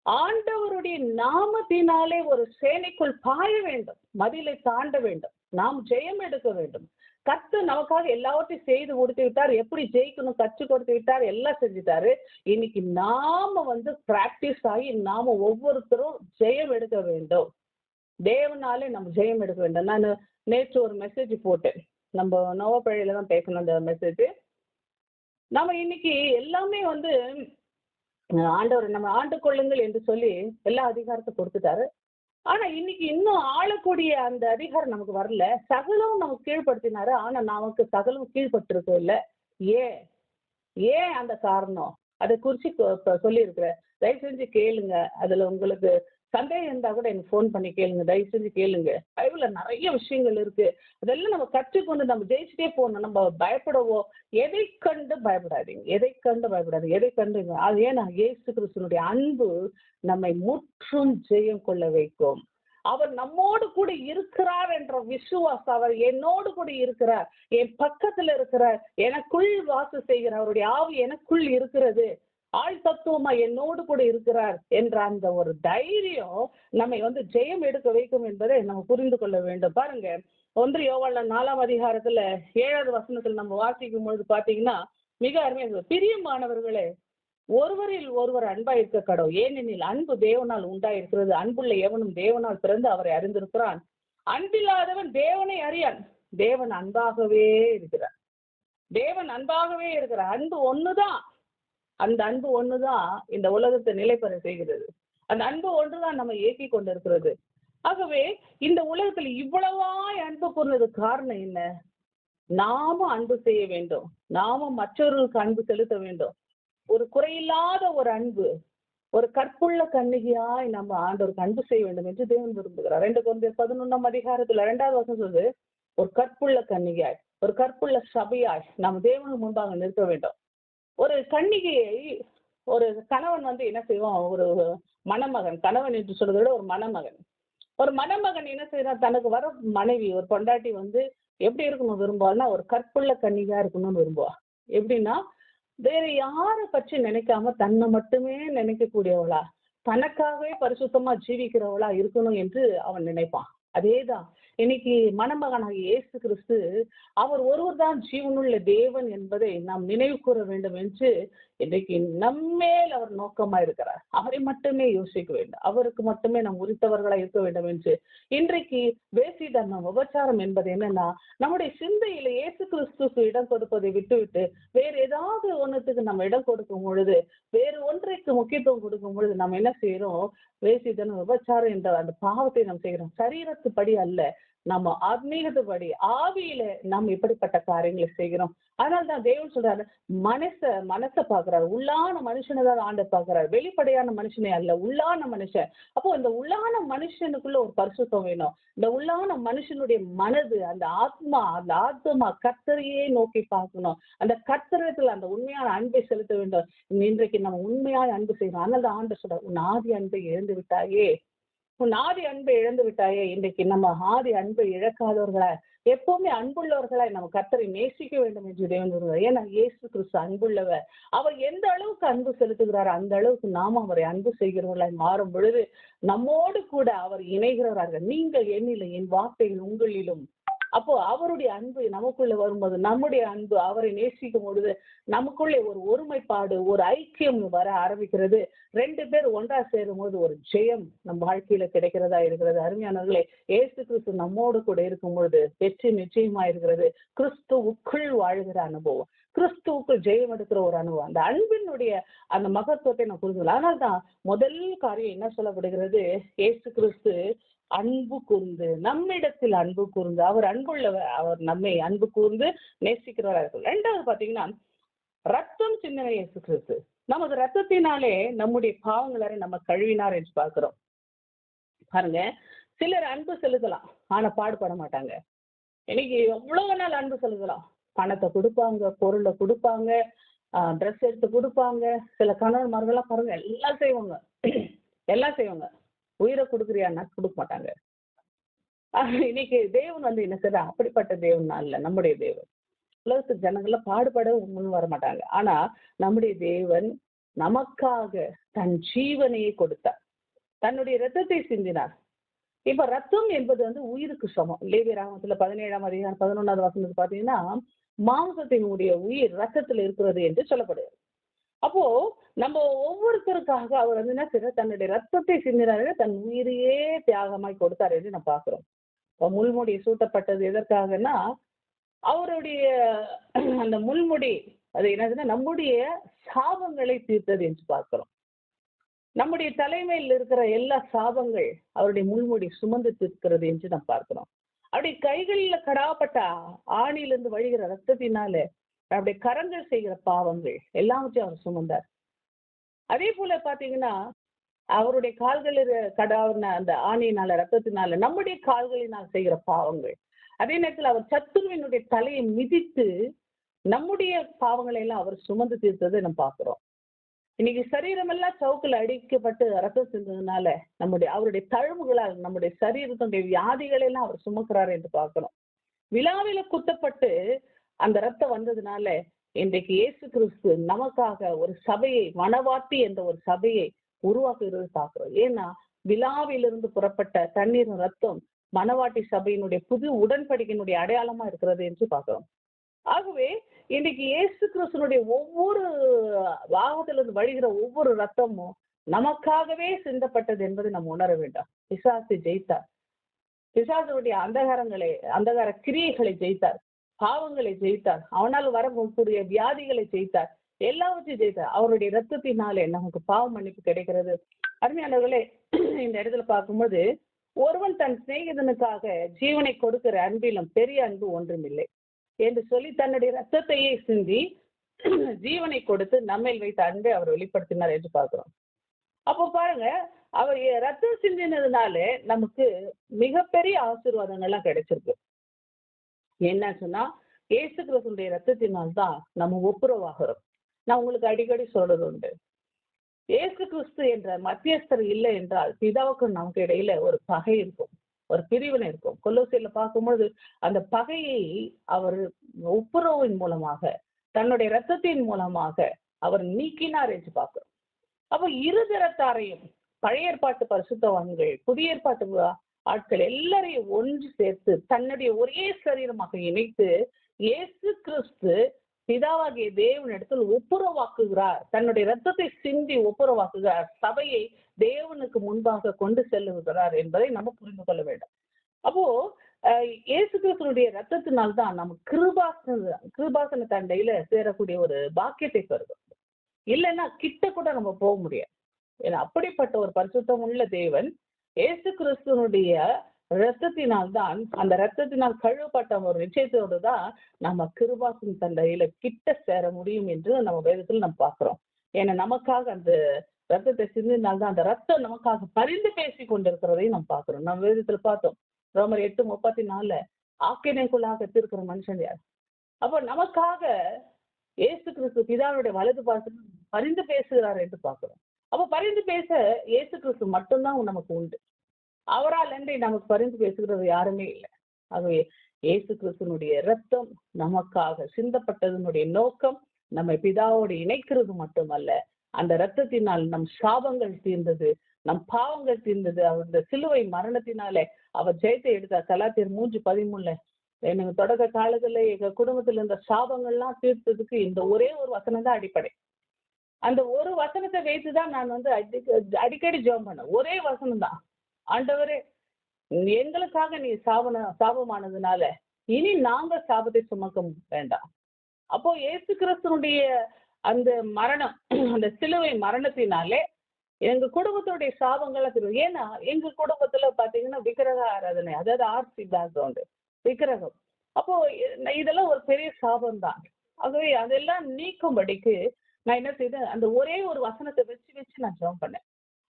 ஆண்டவருடைய நாமத்தினாலே ஒரு சேனைக்குள் பாய வேண்டும், மதிலை தாண்ட வேண்டும், நாம் ஜெயம் எடுக்க வேண்டும். கர்த்தர் நமக்காக எல்லாவற்றையும் செய்து கொடுத்து விட்டார், எப்படி ஜெயிக்கணும் கற்றுக் கொடுத்து விட்டார், எல்லாம் செஞ்சுட்டாரு. இன்னைக்கு நாம பிராக்டிஸ் ஆகி நாம ஒவ்வொருத்தரும் ஜெயம் எடுக்க வேண்டும். தேவனாலே நம்ம ஜெயம் எடுக்க வேண்டும். நான் நேற்று ஒரு மெசேஜ் போட்டேன், நம்ம நோவப்பழையில தான் பேசணும் அந்த மெசேஜ். நம்ம இன்னைக்கு எல்லாமே ஆண்டவர் நம்ம ஆண்டு கொள்ளுங்கள் என்று சொல்லி எல்லா அதிகாரத்தை கொடுத்துட்டாரு. ஆனா இன்னைக்கு இன்னும் ஆளக்கூடிய அந்த அதிகாரம் நமக்கு வரல. சகலம் நமக்கு கீழ்படுத்தினாரு, ஆனா நமக்கு சகலம் கீழ்பட்டு இல்லை. ஏன் அந்த காரணம் அதை குறிச்சு சொல்லி இருக்கிறேன். தயவு செஞ்சு கேளுங்க. அதுல உங்களுக்கு சந்தேகம் இருந்தா கூட எனக்கு ஃபோன் பண்ணி கேளுங்க, தயவு செஞ்சு கேளுங்க. பைபிள்ல நிறைய விஷயங்கள் இருக்கு, அதெல்லாம் நம்ம கற்றுக்கொண்டு நம்ம ஜெயிச்சுட்டே போகணும். நம்ம பயப்படவோ எதை கண்டு பயப்படாதீங்க, எதை கண்டு அது ஏன்னா இயேசு கிறிஸ்துனுடைய அன்பு நம்மை முற்றும் ஜெயம் கொள்ள வைக்கும். அவர் நம்மோடு கூட இருக்கிறார் என்ற விசுவாசம், அவர் என்னோடு கூட இருக்கிறார், என் பக்கத்துல இருக்கிறார், எனக்குள் வாசம் செய்கிறார், அவருடைய ஆவி எனக்குள் இருக்கிறது, ஆள் தத்துவமா என்னோடு கூட இருக்கிறார் என்ற அந்த ஒரு தைரியம் நம்மை ஜெயம் எடுக்க வைக்கும் என்பதை நம்ம புரிந்து கொள்ள வேண்டும். பாருங்க, 1 யோவான் 4ஆம் அதிகாரத்துல 7வது வசனத்துல நம்ம வாசிக்கும் பொழுது பாத்தீங்கன்னா மிக அருமையாக, பிரியமானவர்களே, ஒருவரில் ஒருவர் அன்பா இருக்க கடவுள், ஏனெனில் அன்பு தேவனால் உண்டாயிருக்கிறது, அன்புள்ள எவனும் தேவனால் பிறந்து அவரை அறிந்திருக்கிறான், அன்பில்லாதவன் தேவனை அறியான். தேவன் அன்பாகவே இருக்கிறார், அன்பு ஒண்ணுதான். அந்த அன்பு ஒண்ணுதான் இந்த உலகத்தை நிலைப்பெற செய்கிறது. அந்த அன்பு ஒன்றுதான் நம்ம ஏக்கி கொண்டிருக்கிறது. ஆகவே இந்த உலகத்துல இவ்வளவாய் அன்பு கூர்ந்ததுக்கு காரணம் என்ன? நாமும் அன்பு செய்ய வேண்டும், நாமும் மற்றவர்களுக்கு அன்பு செலுத்த வேண்டும். ஒரு குறையில்லாத ஒரு அன்பு, ஒரு கற்புள்ள கன்னிகையாய் நம்ம ஆண்டவருக்கு அன்பு செய்ய வேண்டும் என்று தேவன் விரும்புகிறார். 2 கொரிந்தியர் 11 2வது வசனம் சொல்லுது, ஒரு கற்புள்ள கன்னிகையாய், ஒரு கற்புள்ள சபையாய் நம்ம தேவனுக்கு முன்பாக நிற்க வேண்டும். ஒரு கன்னிகையை ஒரு கணவன் என்ன செய்வான், ஒரு மணமகன், கணவன் என்று சொல்றதை விட ஒரு மணமகன் என்ன செய்யறான், தனக்கு வர மனைவி ஒரு பொண்டாட்டி எப்படி இருக்கணும் விரும்புவாள்னா, ஒரு கற்புள்ள கன்னிகையா இருக்கணும்னு விரும்புவா. எப்படின்னா, வேற யாரை பற்றி நினைக்காம தன்னை மட்டுமே நினைக்கக்கூடியவளா, தனக்காகவே பரிசுத்தமா ஜீவிக்கிறவளா இருக்கணும் என்று அவன் நினைப்பான். அதேதான் இன்னைக்கு மணமகனாகிய இயேசு கிறிஸ்து அவர் ஒருவர் தான் ஜீவனுள்ள தேவன் என்பதை நாம் நினைவு கூற வேண்டும் என்று இன்றைக்கு நம்மேல் அவர் நோக்கமா இருக்கிறார். அவரை மட்டுமே யோசிக்க வேண்டும், அவருக்கு மட்டுமே நாம் உரித்தவர்களா இருக்க வேண்டும் என்று இன்றைக்கு வேசிதர்மம் விபச்சாரம் என்பது என்னன்னா, நம்முடைய சிந்தையில இயேசு கிறிஸ்துக்கு இடம் கொடுப்பதை விட்டுவிட்டு வேறு ஏதாவது ஒன்றுத்துக்கு நம்ம இடம் கொடுக்கும் பொழுது, வேறு ஒன்றைக்கு முக்கியத்துவம் கொடுக்கும் பொழுது நம்ம என்ன செய்யறோம், வேசிதனம் விபச்சாரம் என்ற அந்த பாவத்தை நாம் செய்கிறோம். சரீரத்து படி அல்ல, நம்ம ஆத்மீகத்துபடி ஆவியில நாம் இப்படிப்பட்ட காரியங்களை செய்கிறோம். அதனால்தான் தேவன் சொல்றாரு, மனசை பாக்குறாரு, உள்ளான மனுஷனை தான் ஆண்டவர் பாக்குறாரு, வெளிப்படையான மனுஷனே அல்ல, உள்ளான மனுஷன். அப்போ இந்த உள்ளான மனுஷனுக்குள்ள ஒரு பரிசுத்தம் வேணும். இந்த உள்ளான மனுஷனுடைய மனது, அந்த ஆத்மா கர்த்தரையே நோக்கி பார்க்கணும். அந்த கர்த்தரத்துல அந்த உண்மையான அன்பை செலுத்த வேண்டும். இன்றைக்கு நம்ம உண்மையான அன்பு செய்யணும். அதனால ஆண்டவர் சொல்றாரு, உன் ஆதி அன்பை இழந்து விட்டாயே, உன் ஆதி அன்பை இழந்து விட்டாயே. இன்றைக்கு நம்ம ஆதி அன்பை இழக்காதவர்களா, எப்பவுமே அன்புள்ளவர்களாய் நம்ம கர்த்தரை நேசிக்க வேண்டும் என்று தேவன் வருவார். ஏன்னா இயேசு கிறிஸ்து அன்புள்ளவர். அவர் எந்த அளவுக்கு அன்பு செலுத்துகிறாரோ அந்த அளவுக்கு நாம அவரை அன்பு செய்கிறவர்களாய் மாறும் பொழுது நம்மோடு கூட அவர் இணைகிறவராக. நீங்கள் என்னிலும் என் வார்த்தைகள் உங்களிலும். அப்போ அவருடைய அன்பு நமக்குள்ள வரும்போது, நம்முடைய அன்பு அவரை நேசிக்கும் பொழுது நமக்குள்ளே ஒரு ஒருமைப்பாடு, ஒரு ஐக்கியம் வர ஆரம்பிக்கிறது. 2 பேர் ஒன்றா சேரும் போது ஒரு ஜெயம் நம் வாழ்க்கையில கிடைக்கிறதா இருக்கிறது. அருமையானவர்களே, இயேசு கிறிஸ்து நம்மோடு கூட இருக்கும் பொழுது வெற்றி நிச்சயமா இருக்கிறது. கிறிஸ்துவுக்குள் வாழ்கிற அனுபவம், கிறிஸ்துவுக்குள் ஜெயம் எடுக்கிற ஒரு அனுபவம், அந்த அன்பினுடைய அந்த மகத்துவத்தை நான் புரிஞ்சுக்கலாம். அதனால்தான் முதல் காரியம் என்ன சொல்லப்படுகிறது, இயேசு கிறிஸ்து அன்பு கூர்ந்து, நம்மிடத்தில் அன்பு கூர்ந்து, அவர் அன்புள்ளவர், அவர் நம்மை அன்பு கூர்ந்து நேசிக்கிறவராக இருக்கும். 2வது பாத்தீங்கன்னா, ரத்தம் சிந்தின இயேசு கிறிஸ்து நமது ரத்தத்தினாலே நம்முடைய பாவங்களை நம்ம கழுவினார் என்று பார்க்கிறோம். பாருங்க, சிலர் அன்பு செலுத்தலாம் ஆனா பாடுபட மாட்டாங்க. இன்னைக்கு எவ்வளவு நாள் அன்பு செலுத்தலாம், பணத்தை கொடுப்பாங்க, பொருளை கொடுப்பாங்க, ட்ரெஸ் எடுத்து கொடுப்பாங்க. சில கணவன்மார்கள்லாம் பாருங்க, எல்லாம் செய்வாங்க, உயிரை கொடுக்குறியான்னா கொடுக்க மாட்டாங்க. இன்னைக்கு தேவன் என்ன செய்யற, அப்படிப்பட்ட தேவன் அல்ல நம்முடைய தேவன். உலகத்து ஜனங்கள்ல பாடுபட முன் வர மாட்டாங்க. ஆனா நம்முடைய தேவன் நமக்காக தன் ஜீவனையை கொடுத்தார், தன்னுடைய ரத்தத்தை சிந்தினார். இப்ப ரத்தம் என்பது உயிருக்கு சமம். லேவியராகமத்துல 17ஆம் அதிகாரம் 11வது வசனத்துல பாத்தீங்கன்னா, மாம்சத்தினுடைய உயிர் ரத்தத்தில் இருக்கிறது என்று சொல்லப்படுது. அப்போ நம்ம ஒவ்வொருத்தருக்காக அவர் என்ன செய்யற, தன்னுடைய ரத்தத்தை சிந்தினாரு, தன் உயிரையே தியாகமாய் கொடுத்தாரு என்று நம்ம பாக்குறோம். முள்முடி சூட்டப்பட்டது எதற்காகன்னா, அவருடைய அந்த முள்முடி அது என்னதுன்னா நம்முடைய சாபங்களை தீர்த்தது என்று பார்க்கிறோம். நம்முடைய தலைமையில் இருக்கிற எல்லா சாபங்கள் அவருடைய முள்முடி சுமந்து தீர்க்கிறது என்று நாம் பார்க்கிறோம். அப்படி கைகளில் கடாப்பட்ட ஆணிலிருந்து வழிகிற ரத்தத்தினால நம்முடைய கரங்கள் செய்கிற பாவங்கள் எல்லாவற்றையும் அவர் சுமந்தார். அதே போல பாத்தீங்கன்னா, அவருடைய கால்களில் கடாவின அந்த ஆணியினால ரத்தத்தினால நம்முடைய கால்களினால் செய்கிற பாவங்கள். அதே நேரத்தில் அவர் சத்துருவினுடைய தலையை மிதித்து நம்முடைய பாவங்களை எல்லாம் அவர் சுமந்து தீர்த்ததை நம்ம பார்க்கிறோம். இன்னைக்கு சரீரமெல்லாம் சவுக்கில் அடிக்கப்பட்டு ரத்தம் செஞ்சதுனால அவருடைய தழும்புகளால் நம்முடைய சரீரத்தினுடைய வியாதிகளை எல்லாம் அவர் சுமக்கிறார் என்று பார்க்கிறோம். விழாவில குத்தப்பட்டு அந்த ரத்தம் வந்ததுனால இன்றைக்கு இயேசு கிறிஸ்து நமக்காக ஒரு சபையை, மணவாட்டி என்ற ஒரு சபையை உருவாக்குகிறது பார்க்கிறோம். ஏன்னா விழாவிலிருந்து புறப்பட்ட தண்ணீர் ரத்தம் மணவாட்டி சபையினுடைய புது உடன்படிக்கையினுடைய அடையாளமா இருக்கிறது என்று பார்க்கிறோம். ஆகவே இன்னைக்கு இயேசு கிறிஸ்துனுடைய ஒவ்வொரு வாகத்திலிருந்து வழிகிற ஒவ்வொரு ரத்தமும் நமக்காகவே சிந்தப்பட்டது என்பதை நம்ம உணர வேண்டாம். பிசாசு ஜெயித்தார், பிசாசுடைய அந்தகார கிரியைகளை ஜெயித்தார், பாவங்களை ஜெயித்தார், அவனால் வரக்கூடிய வியாதிகளை ஜெயித்தார், எல்லாவற்றையும் ஜெயித்தார். அவருடைய ரத்தத்தினாலே நமக்கு பாவ மன்னிப்பு கிடைக்கிறது. அருமையானவர்களே, இந்த இடத்துல பார்க்கும்போது, ஒருவன் தன் சிநேகிதனுக்காக ஜீவனை கொடுக்கிற அன்பிலும் பெரிய அன்பு ஒன்றுமில்லை என்று சொல்லி தன்னுடைய ரத்தத்தையே சிந்தி ஜீவனை கொடுத்து நம்மை வைத்த அன்பை அவர் வெளிப்படுத்தினார் என்று பார்க்கிறோம். அப்போ பாருங்க, அவர் ரத்தம் சிந்தினதுனால நமக்கு மிகப்பெரிய ஆசீர்வாதங்கள்லாம் கிடைச்சிருக்கு. என்ன சொன்னா, இயேசு கிறிஸ்துடைய ரத்தத்தினால் தான் நம்ம ஒப்புரவாகிறோம். நான் உங்களுக்கு அடிக்கடி சொல்றது உண்டு. இயேசு கிறிஸ்து என்ற மத்தியஸ்தர் இல்லை என்றால் பிதாவுக்கும் நமக்கு இடையில ஒரு பகை இருக்கும், ஒரு பிரிவினை இருக்கும். கொலோசியர்ல பார்க்கும்போது அந்த பகையை அவர் ஒப்புரவின் மூலமாக, தன்னுடைய ரத்தத்தின் மூலமாக அவர் நீக்கினார் என்று பார்க்கிறோம். அப்ப இருதரத்தாரையும், பழைய ஏற்பாட்டு பரிசுத்தவான்கள், புதிய ஏற்பாட்டு ஆட்கள் எல்லாரையும் ஒன்று சேர்த்து தன்னுடைய ஒரே சரீரமாக இணைத்து இயேசு கிறிஸ்து பிதாவாகிய தேவனிடத்தில் ஒப்புரவாக்குகிறார். தன்னுடைய ரத்தத்தை சிந்தி ஒப்புரவாக்குகிறார். சபையை தேவனுக்கு முன்பாக கொண்டு செல்லுகிறார் என்பதை நம்ம புரிந்து கொள்ள வேண்டும். அப்போ இயேசு கிறிஸ்துனுடைய ரத்தத்தினால்தான் நம்ம கிருபாசன தண்டையில சேரக்கூடிய ஒரு பாக்கியத்தை பெறுகிறோம். இல்லைன்னா கிட்ட கூட நம்ம போக முடியாது. ஏன்னா அப்படிப்பட்ட ஒரு பரிசுத்தம் உள்ள தேவன் இயேசு கிறிஸ்துவனுடைய ரத்தத்தினால் தான், அந்த ரத்தத்தினால் கழுவப்பட்ட ஒரு நிச்சயத்தோடு தான் நம்ம கிருபாசன தண்டையில கிட்ட சேர முடியும் என்று நம்ம வேதத்தில் நம்ம பார்க்கிறோம். ஏன்னா நமக்காக அந்த ரத்தத்தை சிந்தினால்தான் அந்த ரத்தம் நமக்காக பரிந்து பேசி கொண்டிருக்கிறதையும் நம்ம பார்க்கிறோம். நம்ம வேதத்தில் பார்த்தோம், ரோமர் 8:34 ஆக்கினைக்குள்ளாக தீர்க்கிற மனுஷன் யார்? அப்போ நமக்காக இயேசு கிறிஸ்து பிதாவுடைய வலது பாசத்தில் பரிந்து பேசுகிறார் என்று பார்க்கிறோம். அப்ப பரிந்து பேச இயேசு கிறிஸ்து மட்டும்தான் நமக்கு உண்டு. அவரால் அன்றி நமக்கு பரிந்து பேசுகிறது யாருமே இல்லை. ஆகவே இயேசு கிறிஸ்துனுடைய ரத்தம் நமக்காக சிந்தப்பட்டதனுடைய நோக்கம் நம்மை பிதாவோடு இணைக்கிறது மட்டுமல்ல, அந்த ரத்தத்தினால் நம் சாபங்கள் தீர்ந்தது, நம் பாவங்கள் தீர்ந்தது. அந்த சிலுவை மரணத்தினாலே அவர் ஜெயத்தை எடுத்தார். கலாத்தியர் 3:13 எனக்கு தொடக்க காலத்துல எங்க குடும்பத்துல இருந்த சாபங்கள்லாம் தீர்த்ததுக்கு இந்த ஒரே ஒரு வசனம் தான் அடிப்படை. அந்த ஒரு வசனத்தை வைத்துதான் நான் அடிக்கடி ஜெபம் பண்ணேன். ஒரே வசனம் தான், ஆண்டவரே எங்களுக்காக நீ சாபமானதுனால இனி நாங்க சாபத்தை சுமக்க வேண்டாம். அப்போ இயேசு கிறிஸ்துனுடைய அந்த மரணம், அந்த சிலுவை மரணத்தினாலே எங்க குடும்பத்துடைய சாபங்கள்லாம் தெரியும். ஏன்னா எங்க குடும்பத்துல பாத்தீங்கன்னா விக்கிரக ஆராதனை, அதாவது ஆர்சி பேக்ரவுண்டு, விக்கிரகம். அப்போ இதெல்லாம் ஒரு பெரிய சாபம் தான். ஆகவே அதெல்லாம் நீக்கும்படிக்கு நான் என்ன செய்தேன், அந்த ஒரே ஒரு வசனத்தை வச்சு வச்சு நான் ஜெபம் பண்ணேன்.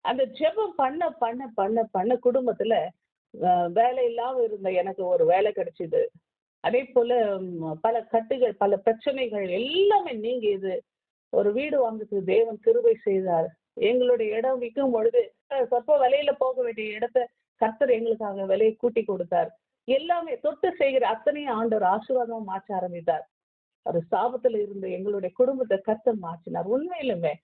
அந்த ஜெபம் பண்ண பண்ண பண்ண பண்ண குடும்பத்துல வேலை இல்லாம இருந்த எனக்கு ஒரு வேலை கிடைச்சிது. அதே போல பல கட்டுகள், பல பிரச்சனைகள் எல்லாமே நீங்கியது. ஒரு வீடு வாங்குறதுக்கு தேவன் கிருபை செய்தார். எங்களுடைய இடம் விற்கும் பொழுது சொற்ப விலையில போக வேண்டிய இடத்தை கர்த்தர் எங்களுக்காக விலையை கூட்டி கொடுத்தார். எல்லாமே தொட்டு செய்கிற அத்தனையும் ஆண்டவர் ஆசீர்வாதமா மாற்ற ஆரம்பித்தார். ஒரு சாபத்துல இருந்த எங்களுடைய குடும்பத்தை கர்த்தர் மாற்றினார். உண்மையிலுமே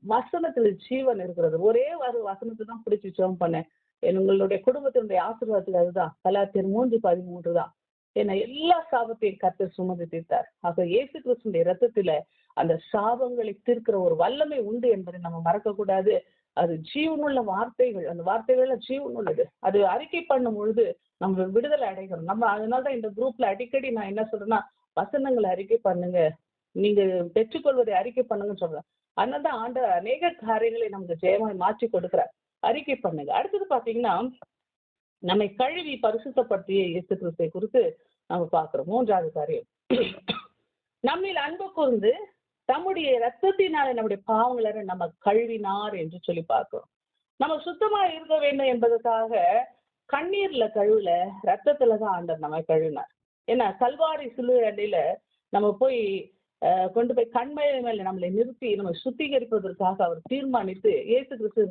வசனத்துல ஜீவன் இருக்கிறது. ஒரே ஒரு வசனத்தை தான் பிடிச்சி ஜெபம் பண்ணேன். எங்களுடைய குடும்பத்தினுடைய ஆசீர்வாதத்துல அதுதான், கலாத்தியர் 3:13 தான். ஏன்னா எல்லா சாபத்தையும் கர்த்தர் சுமந்து தீர்த்தார். ஆக இயேசு கிறிஸ்துவின் ரத்தத்துல அந்த சாபங்களை தீர்க்கிற ஒரு வல்லமை உண்டு என்பதை நம்ம மறக்க கூடாது. அது ஜீவனுள்ள வார்த்தைகள், அந்த வார்த்தைகள்ல ஜீவன் உள்ளது. அது அறிக்கை பண்ணும் பொழுது நம்ம விடுதலை அடைகிறோம். நம்ம அதனாலதான் இந்த குரூப்ல அடிக்கடி நான் என்ன சொல்றேன்னா, வசனங்களை அறிக்கை பண்ணுங்க, நீங்க பெற்றுக்கொள்வதை அறிக்கை பண்ணுங்கன்னு சொல்றேன். அதனால்தான் ஆண்டவர் அநேக காரியங்களை நமக்கு ஜெயமாய் மாற்றி கொடுக்கிறார். அறிக்கை பண்ணுங்க. அடுத்தது பாத்தீங்கன்னா, நம்மை கழுவி பரிசுத்தப்படுத்திய இயேசு கிறிஸ்துவை குறித்து நம்ம பார்க்கிறோம். 3வது காரியம், நம்மில் அன்பு கூர்ந்து தம்முடைய ரத்தத்தினாலே நம்முடைய பாவங்களை நம்ம கழுவினார் என்று சொல்லி பார்க்கிறோம். நம்ம சுத்தமா இருக்க வேண்டும் என்பதற்காக கண்ணீர்ல கழுவுல, ரத்தத்துலதான் ஆண்டவர் நம்ம கழுவினார். ஏன்னா கல்வாரி சிலுவை அடியில நம்ம போய் கொண்டு போய் கண்மைய மேல நம்மளை நிறுத்தி நம்ம சுத்திகரிப்பதற்காக அவர் தீர்மானித்து இயேசு கிறிஸ்து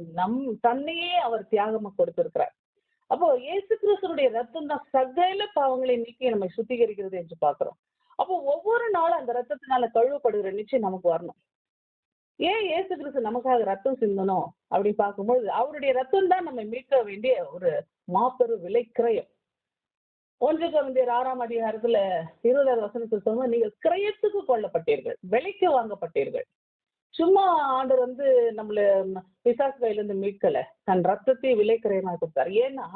தன்னையே அவர் தியாகமா கொடுத்திருக்கிறார். அப்போ இயேசு கிறிஸ்துடைய ரத்தம் தான் சகல பாவங்களை நீக்கி நம்மை சுத்திகரிக்கிறது என்று பார்க்கிறோம். அப்போ ஒவ்வொரு நாளும் அந்த ரத்தத்தினால கழுவப்படுகிற நிச்சயம் நமக்கு வரணும். ஏன் இயேசு கிறிஸ்து நமக்காக ரத்தம் சிந்தணும் அப்படின்னு பார்க்கும்போது, அவருடைய ரத்தம் தான் நம்ம மீட்க வேண்டிய ஒரு மாபெரும் விலைக்கிரயம். 1 கொரிந்தியர் 6:20 20வது வசனத்தில் சொல்லும்போது, நீங்கள் கிரயத்துக்கு கொல்லப்பட்டீர்கள், விலைக்கு வாங்கப்பட்டீர்கள். சும்மா ஆண்டவர் நம்மள பிசாசு கையிலிருந்து மீட்கல, தன் ரத்தத்தை விலைக்கிரயமா கொடுத்தார். ஏன்னா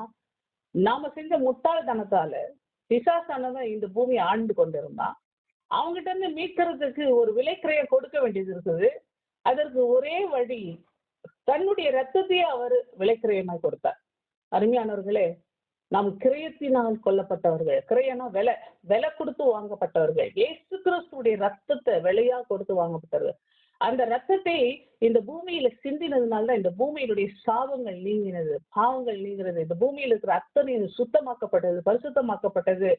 நாம செஞ்ச முட்டாள்தனத்தால பிசாசானவன் இந்த பூமியை ஆண்டு கொண்டிருந்தான். அவங்ககிட்ட இருந்து மீட்கிறதுக்கு ஒரு விலைக்கிரயம் கொடுக்க வேண்டியது இருக்குது. அதற்கு ஒரே வழி, தன்னுடைய ரத்தத்தையே அவர் விலைக்கிரயமாய் கொடுத்தார். அருமையானவர்களே, நாம் கிரயத்தினால் கொல்லப்பட்டவர்கள். கிரயம்னா விலை கொடுத்து வாங்கப்பட்டவர்கள். இயேசு கிறிஸ்துடைய ரத்தத்தை விலையா கொடுத்து வாங்கப்பட்டவர்கள். அந்த ரத்தத்தை இந்த பூமியில சிந்தினதுனால தான் இந்த பூமியினுடைய சாபங்கள் நீங்கினது, பாவங்கள் நீங்கிறது. இந்த பூமியில் இருக்கிற அத்தனை சுத்தமாக்கப்பட்டது, பரிசுத்தமாக்கப்பட்டது.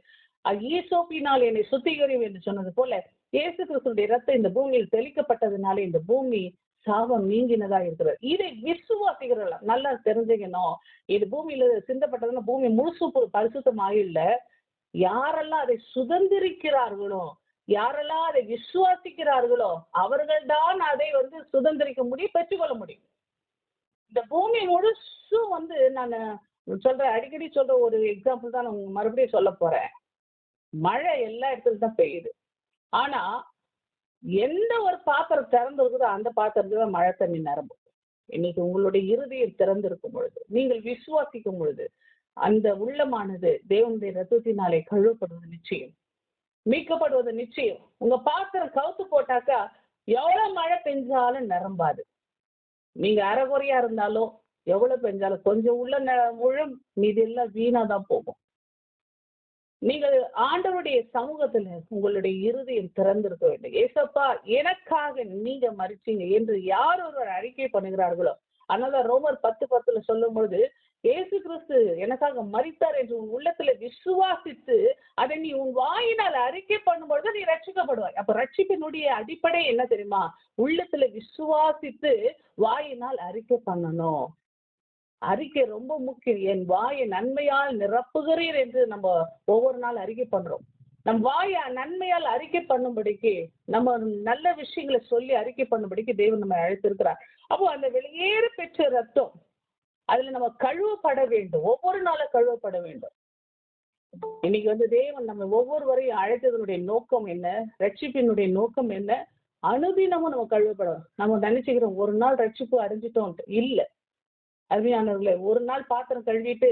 ஈசோப்பினால் என்னை சுத்திகரியும் என்று சொன்னது போல இயேசு கிறிஸ்துடைய ரத்தம் இந்த பூமியில் தெளிக்கப்பட்டதுனால இந்த பூமி சாபம் நீங்கினதா இருக்கிறது. இதை விசுவாசிக்கிறோம். நல்லா தெரிஞ்சுக்கணும். இது பூமியில சிந்தப்பட்டதுன்னா பூமி முழுசு பரிசுத்தமாக இல்ல. யாரெல்லாம் அதை சுதந்திரிக்கிறார்களோ, யாரெல்லாம் அதை விசுவாசிக்கிறார்களோ அவர்கள்தான் அதை சுதந்திரிக்க முடியும், பெற்றுக்கொள்ள முடியும். இந்த பூமி முழுசும் நான் சொல்றேன், அடிக்கடி சொல்ற ஒரு எக்ஸாம்பிள் தான் நான் மறுபடியும் சொல்ல போறேன். மழை எல்லா இடத்துலயும் தான் பெய்யுது. ஆனா எந்த ஒரு பாத்திரம் திறந்திருக்குதோ அந்த பாத்திரத்துல தான் மழை தண்ணி நிரம்பும். இன்னைக்கு உங்களுடைய இருதயம் திறந்திருக்கும் பொழுது, நீங்கள் விசுவாசிக்கும் பொழுது, அந்த உள்ளமானது தேவனுடைய ரத்தத்தினாலே கழுவப்படுவது நிச்சயம், மீட்கப்படுவது நிச்சயம். உங்க பாத்திரம் கவுத்து போட்டாக்கா எவ்வளவு மழை பெஞ்சாலும் நிரம்பாது. நீங்க அரைகுறையா இருந்தாலும் எவ்வளவு பெஞ்சாலும் கொஞ்சம் உள்ள முழும், மீதி எல்லாம் வீணா தான் போகும். நீங்கள் ஆண்டவருடைய சமூகத்துல உங்களுடைய இருதயம் திறந்திருக்க வேண்டும். ஏசப்பா எனக்காக நீங்க மரிச்சீங்க என்று யார் ஒருவர் அறிக்கை பண்ணுகிறார்களோ, அதனால ரோமர் 10:10 சொல்லும் பொழுது இயேசு கிறிஸ்து எனக்காக மரித்தார் என்று உன் உள்ளத்துல விசுவாசித்து அதை நீ உன் வாயினால் அறிக்கை பண்ணும்பொழுது நீ ரட்சிக்கப்படுவாய். அப்ப ரட்சிப்பினுடைய அடிப்படை என்ன தெரியுமா? உள்ளத்துல விசுவாசித்து வாயினால் அறிக்கை பண்ணணும். அறிக்கை ரொம்ப முக்கியம். என் வாயை நன்மையால் நிரப்புகிறீர் என்று நம்ம ஒவ்வொரு நாள் அறிக்கை பண்றோம். நம் வாயை நன்மையால் அறிக்கை பண்ணும்படிக்கு, நம்ம நல்ல விஷயங்களை சொல்லி அறிக்கை பண்ணும்படிக்கு தேவன் நம்ம அழைத்திருக்கிறார். அப்போ அந்த வெளியேற பெற்ற ரத்தம் அதுல நம்ம கழுவப்பட வேண்டும். ஒவ்வொரு நாளும் கழுவப்பட வேண்டும். இன்னைக்கு தேவன் நம்ம ஒவ்வொருவரையும் அழைத்ததனுடைய நோக்கம் என்ன? ரட்சிப்பினுடைய நோக்கம் என்ன? அனுதினமும் நம்ம கழுவப்படணும். நம்ம நினைச்சுக்கிறோம் ஒரு நாள் ரட்சிப்பு அடைஞ்சிட்டோம். இல்ல அருமையானவர்களே, ஒரு நாள் பாத்திரம் கழுவிட்டு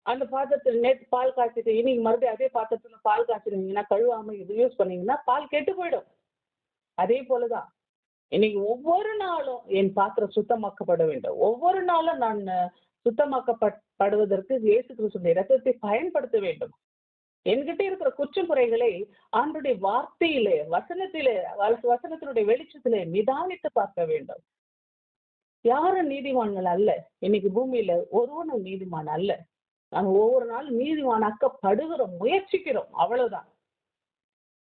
அந்த பாத்திரத்துல நேற்று பால் காய்ச்சிட்டு இன்னைக்கு மறுபடியும் அதே பாத்திரத்துல பால் காய்ச்சிருந்தீங்கன்னா, கழுவாம இது யூஸ் பண்ணீங்கன்னா பால் கெட்டு போயிடும். அதே போலதான் இன்னைக்கு ஒவ்வொரு நாளும் என் பாத்திரம் சுத்தமாக்கப்பட வேண்டும். ஒவ்வொரு நாளும் நான் சுத்தமாக்கப்படுவதற்கு இயேசு கிறிஸ்துவின் இரத்தத்தை பயன்படுத்த வேண்டும். என்கிட்ட இருக்கிற குற்றம் குறைகளை ஆண்டுடைய வார்த்தையிலே, வசனத்தினுடைய வெளிச்சத்திலே நிதானித்து பார்க்க வேண்டும். யாரும் நீதிமான்கள் அல்ல. இன்னைக்கு பூமியில ஒருவனும் நீதிமான் அல்ல. நாங்க ஒவ்வொரு நாளும் நீதிமானாக்கப்படுகிறோம், முயற்சிக்கிறோம், அவ்வளவுதான்.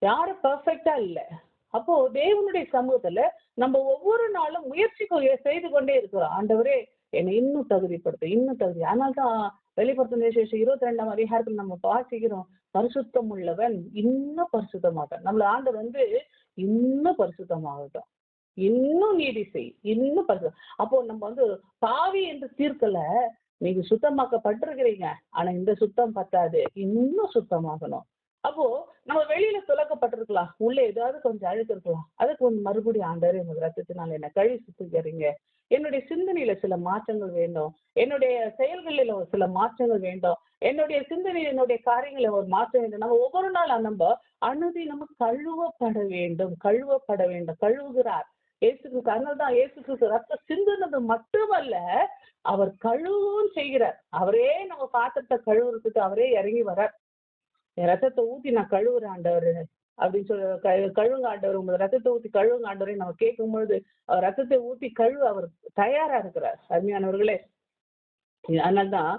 யாரும் பெர்ஃபெக்டா இல்ல. அப்போ தேவனுடைய சமூகத்துல நம்ம ஒவ்வொரு நாளும் முயற்சி செய்து கொண்டே இருக்கிறோம். ஆண்டவரே என்னை இன்னும் தகுதிப்படுத்த, இன்னும் தகுதி. அதனால்தான் வெளிப்படுத்தின விசேஷம் 22ஆம் அதிகாரத்தில் நம்ம வாசிக்கிறோம், பரிசுத்தம் உள்ளவன் இன்னும் பரிசுத்தமாகட்டும். நம்மள ஆண்டவர் இன்னும் பரிசுத்தமாகட்டும், இன்னும் நீதி செய், இன்னும் பரிசுத்தம். அப்போ நம்ம பாவி என்று தீர்க்கல, நீங்க சுத்தமாக்கப்பட்டிருக்கிறீங்க. ஆனா இந்த சுத்தம் பத்தாது, இன்னும் சுத்தமாகணும். அப்போ நம்ம வெளியில துலக்கப்பட்டிருக்கலாம், உள்ள ஏதாவது கொஞ்சம் அழுக்கு இருக்கலாம். அதுக்கு மறுபடியும் ஆண்டவரே உங்க ரத்தத்தினால என்ன கழுவி சுத்திக்கிறீங்க. என்னுடைய சிந்தனையில சில மாற்றங்கள் வேண்டும், என்னுடைய செயல்களில சில மாற்றங்கள் வேண்டும், என்னுடைய சிந்தனை, என்னுடைய காரியங்களை ஒரு மாற்றம் வேண்டும். நம்ம ஒவ்வொரு நாளும் நம்ம அனுதினமும் கழுவப்பட வேண்டும், கழுவப்பட வேண்டும். கழுவுகிறார் இயேசு கிறிஸ்து. அதனால்தான் இயேசு கிறிஸ்து ரத்தம் சிந்துனது மட்டுமல்ல, அவர் கழுவும் செய்கிறார். அவரே நம்ம பாத்திரத்தை கழுவுறதுக்கு அவரே இறங்கி வரார். என் ரத்தத்தை ஊத்தி நான் கழுவுறேன் ஆண்டவர் அப்படின்னு சொல்லி, கழுவுங்க ஆண்டவர், உங்க ரத்தத்தை ஊத்தி கழுவுங்க ஆண்டவரே நம்ம கேட்கும் பொழுது அவர் ரத்தத்தை ஊத்தி கழுவ அவர் தயாரா இருக்கிறார். அருமையானவர்களே, அதனால்தான்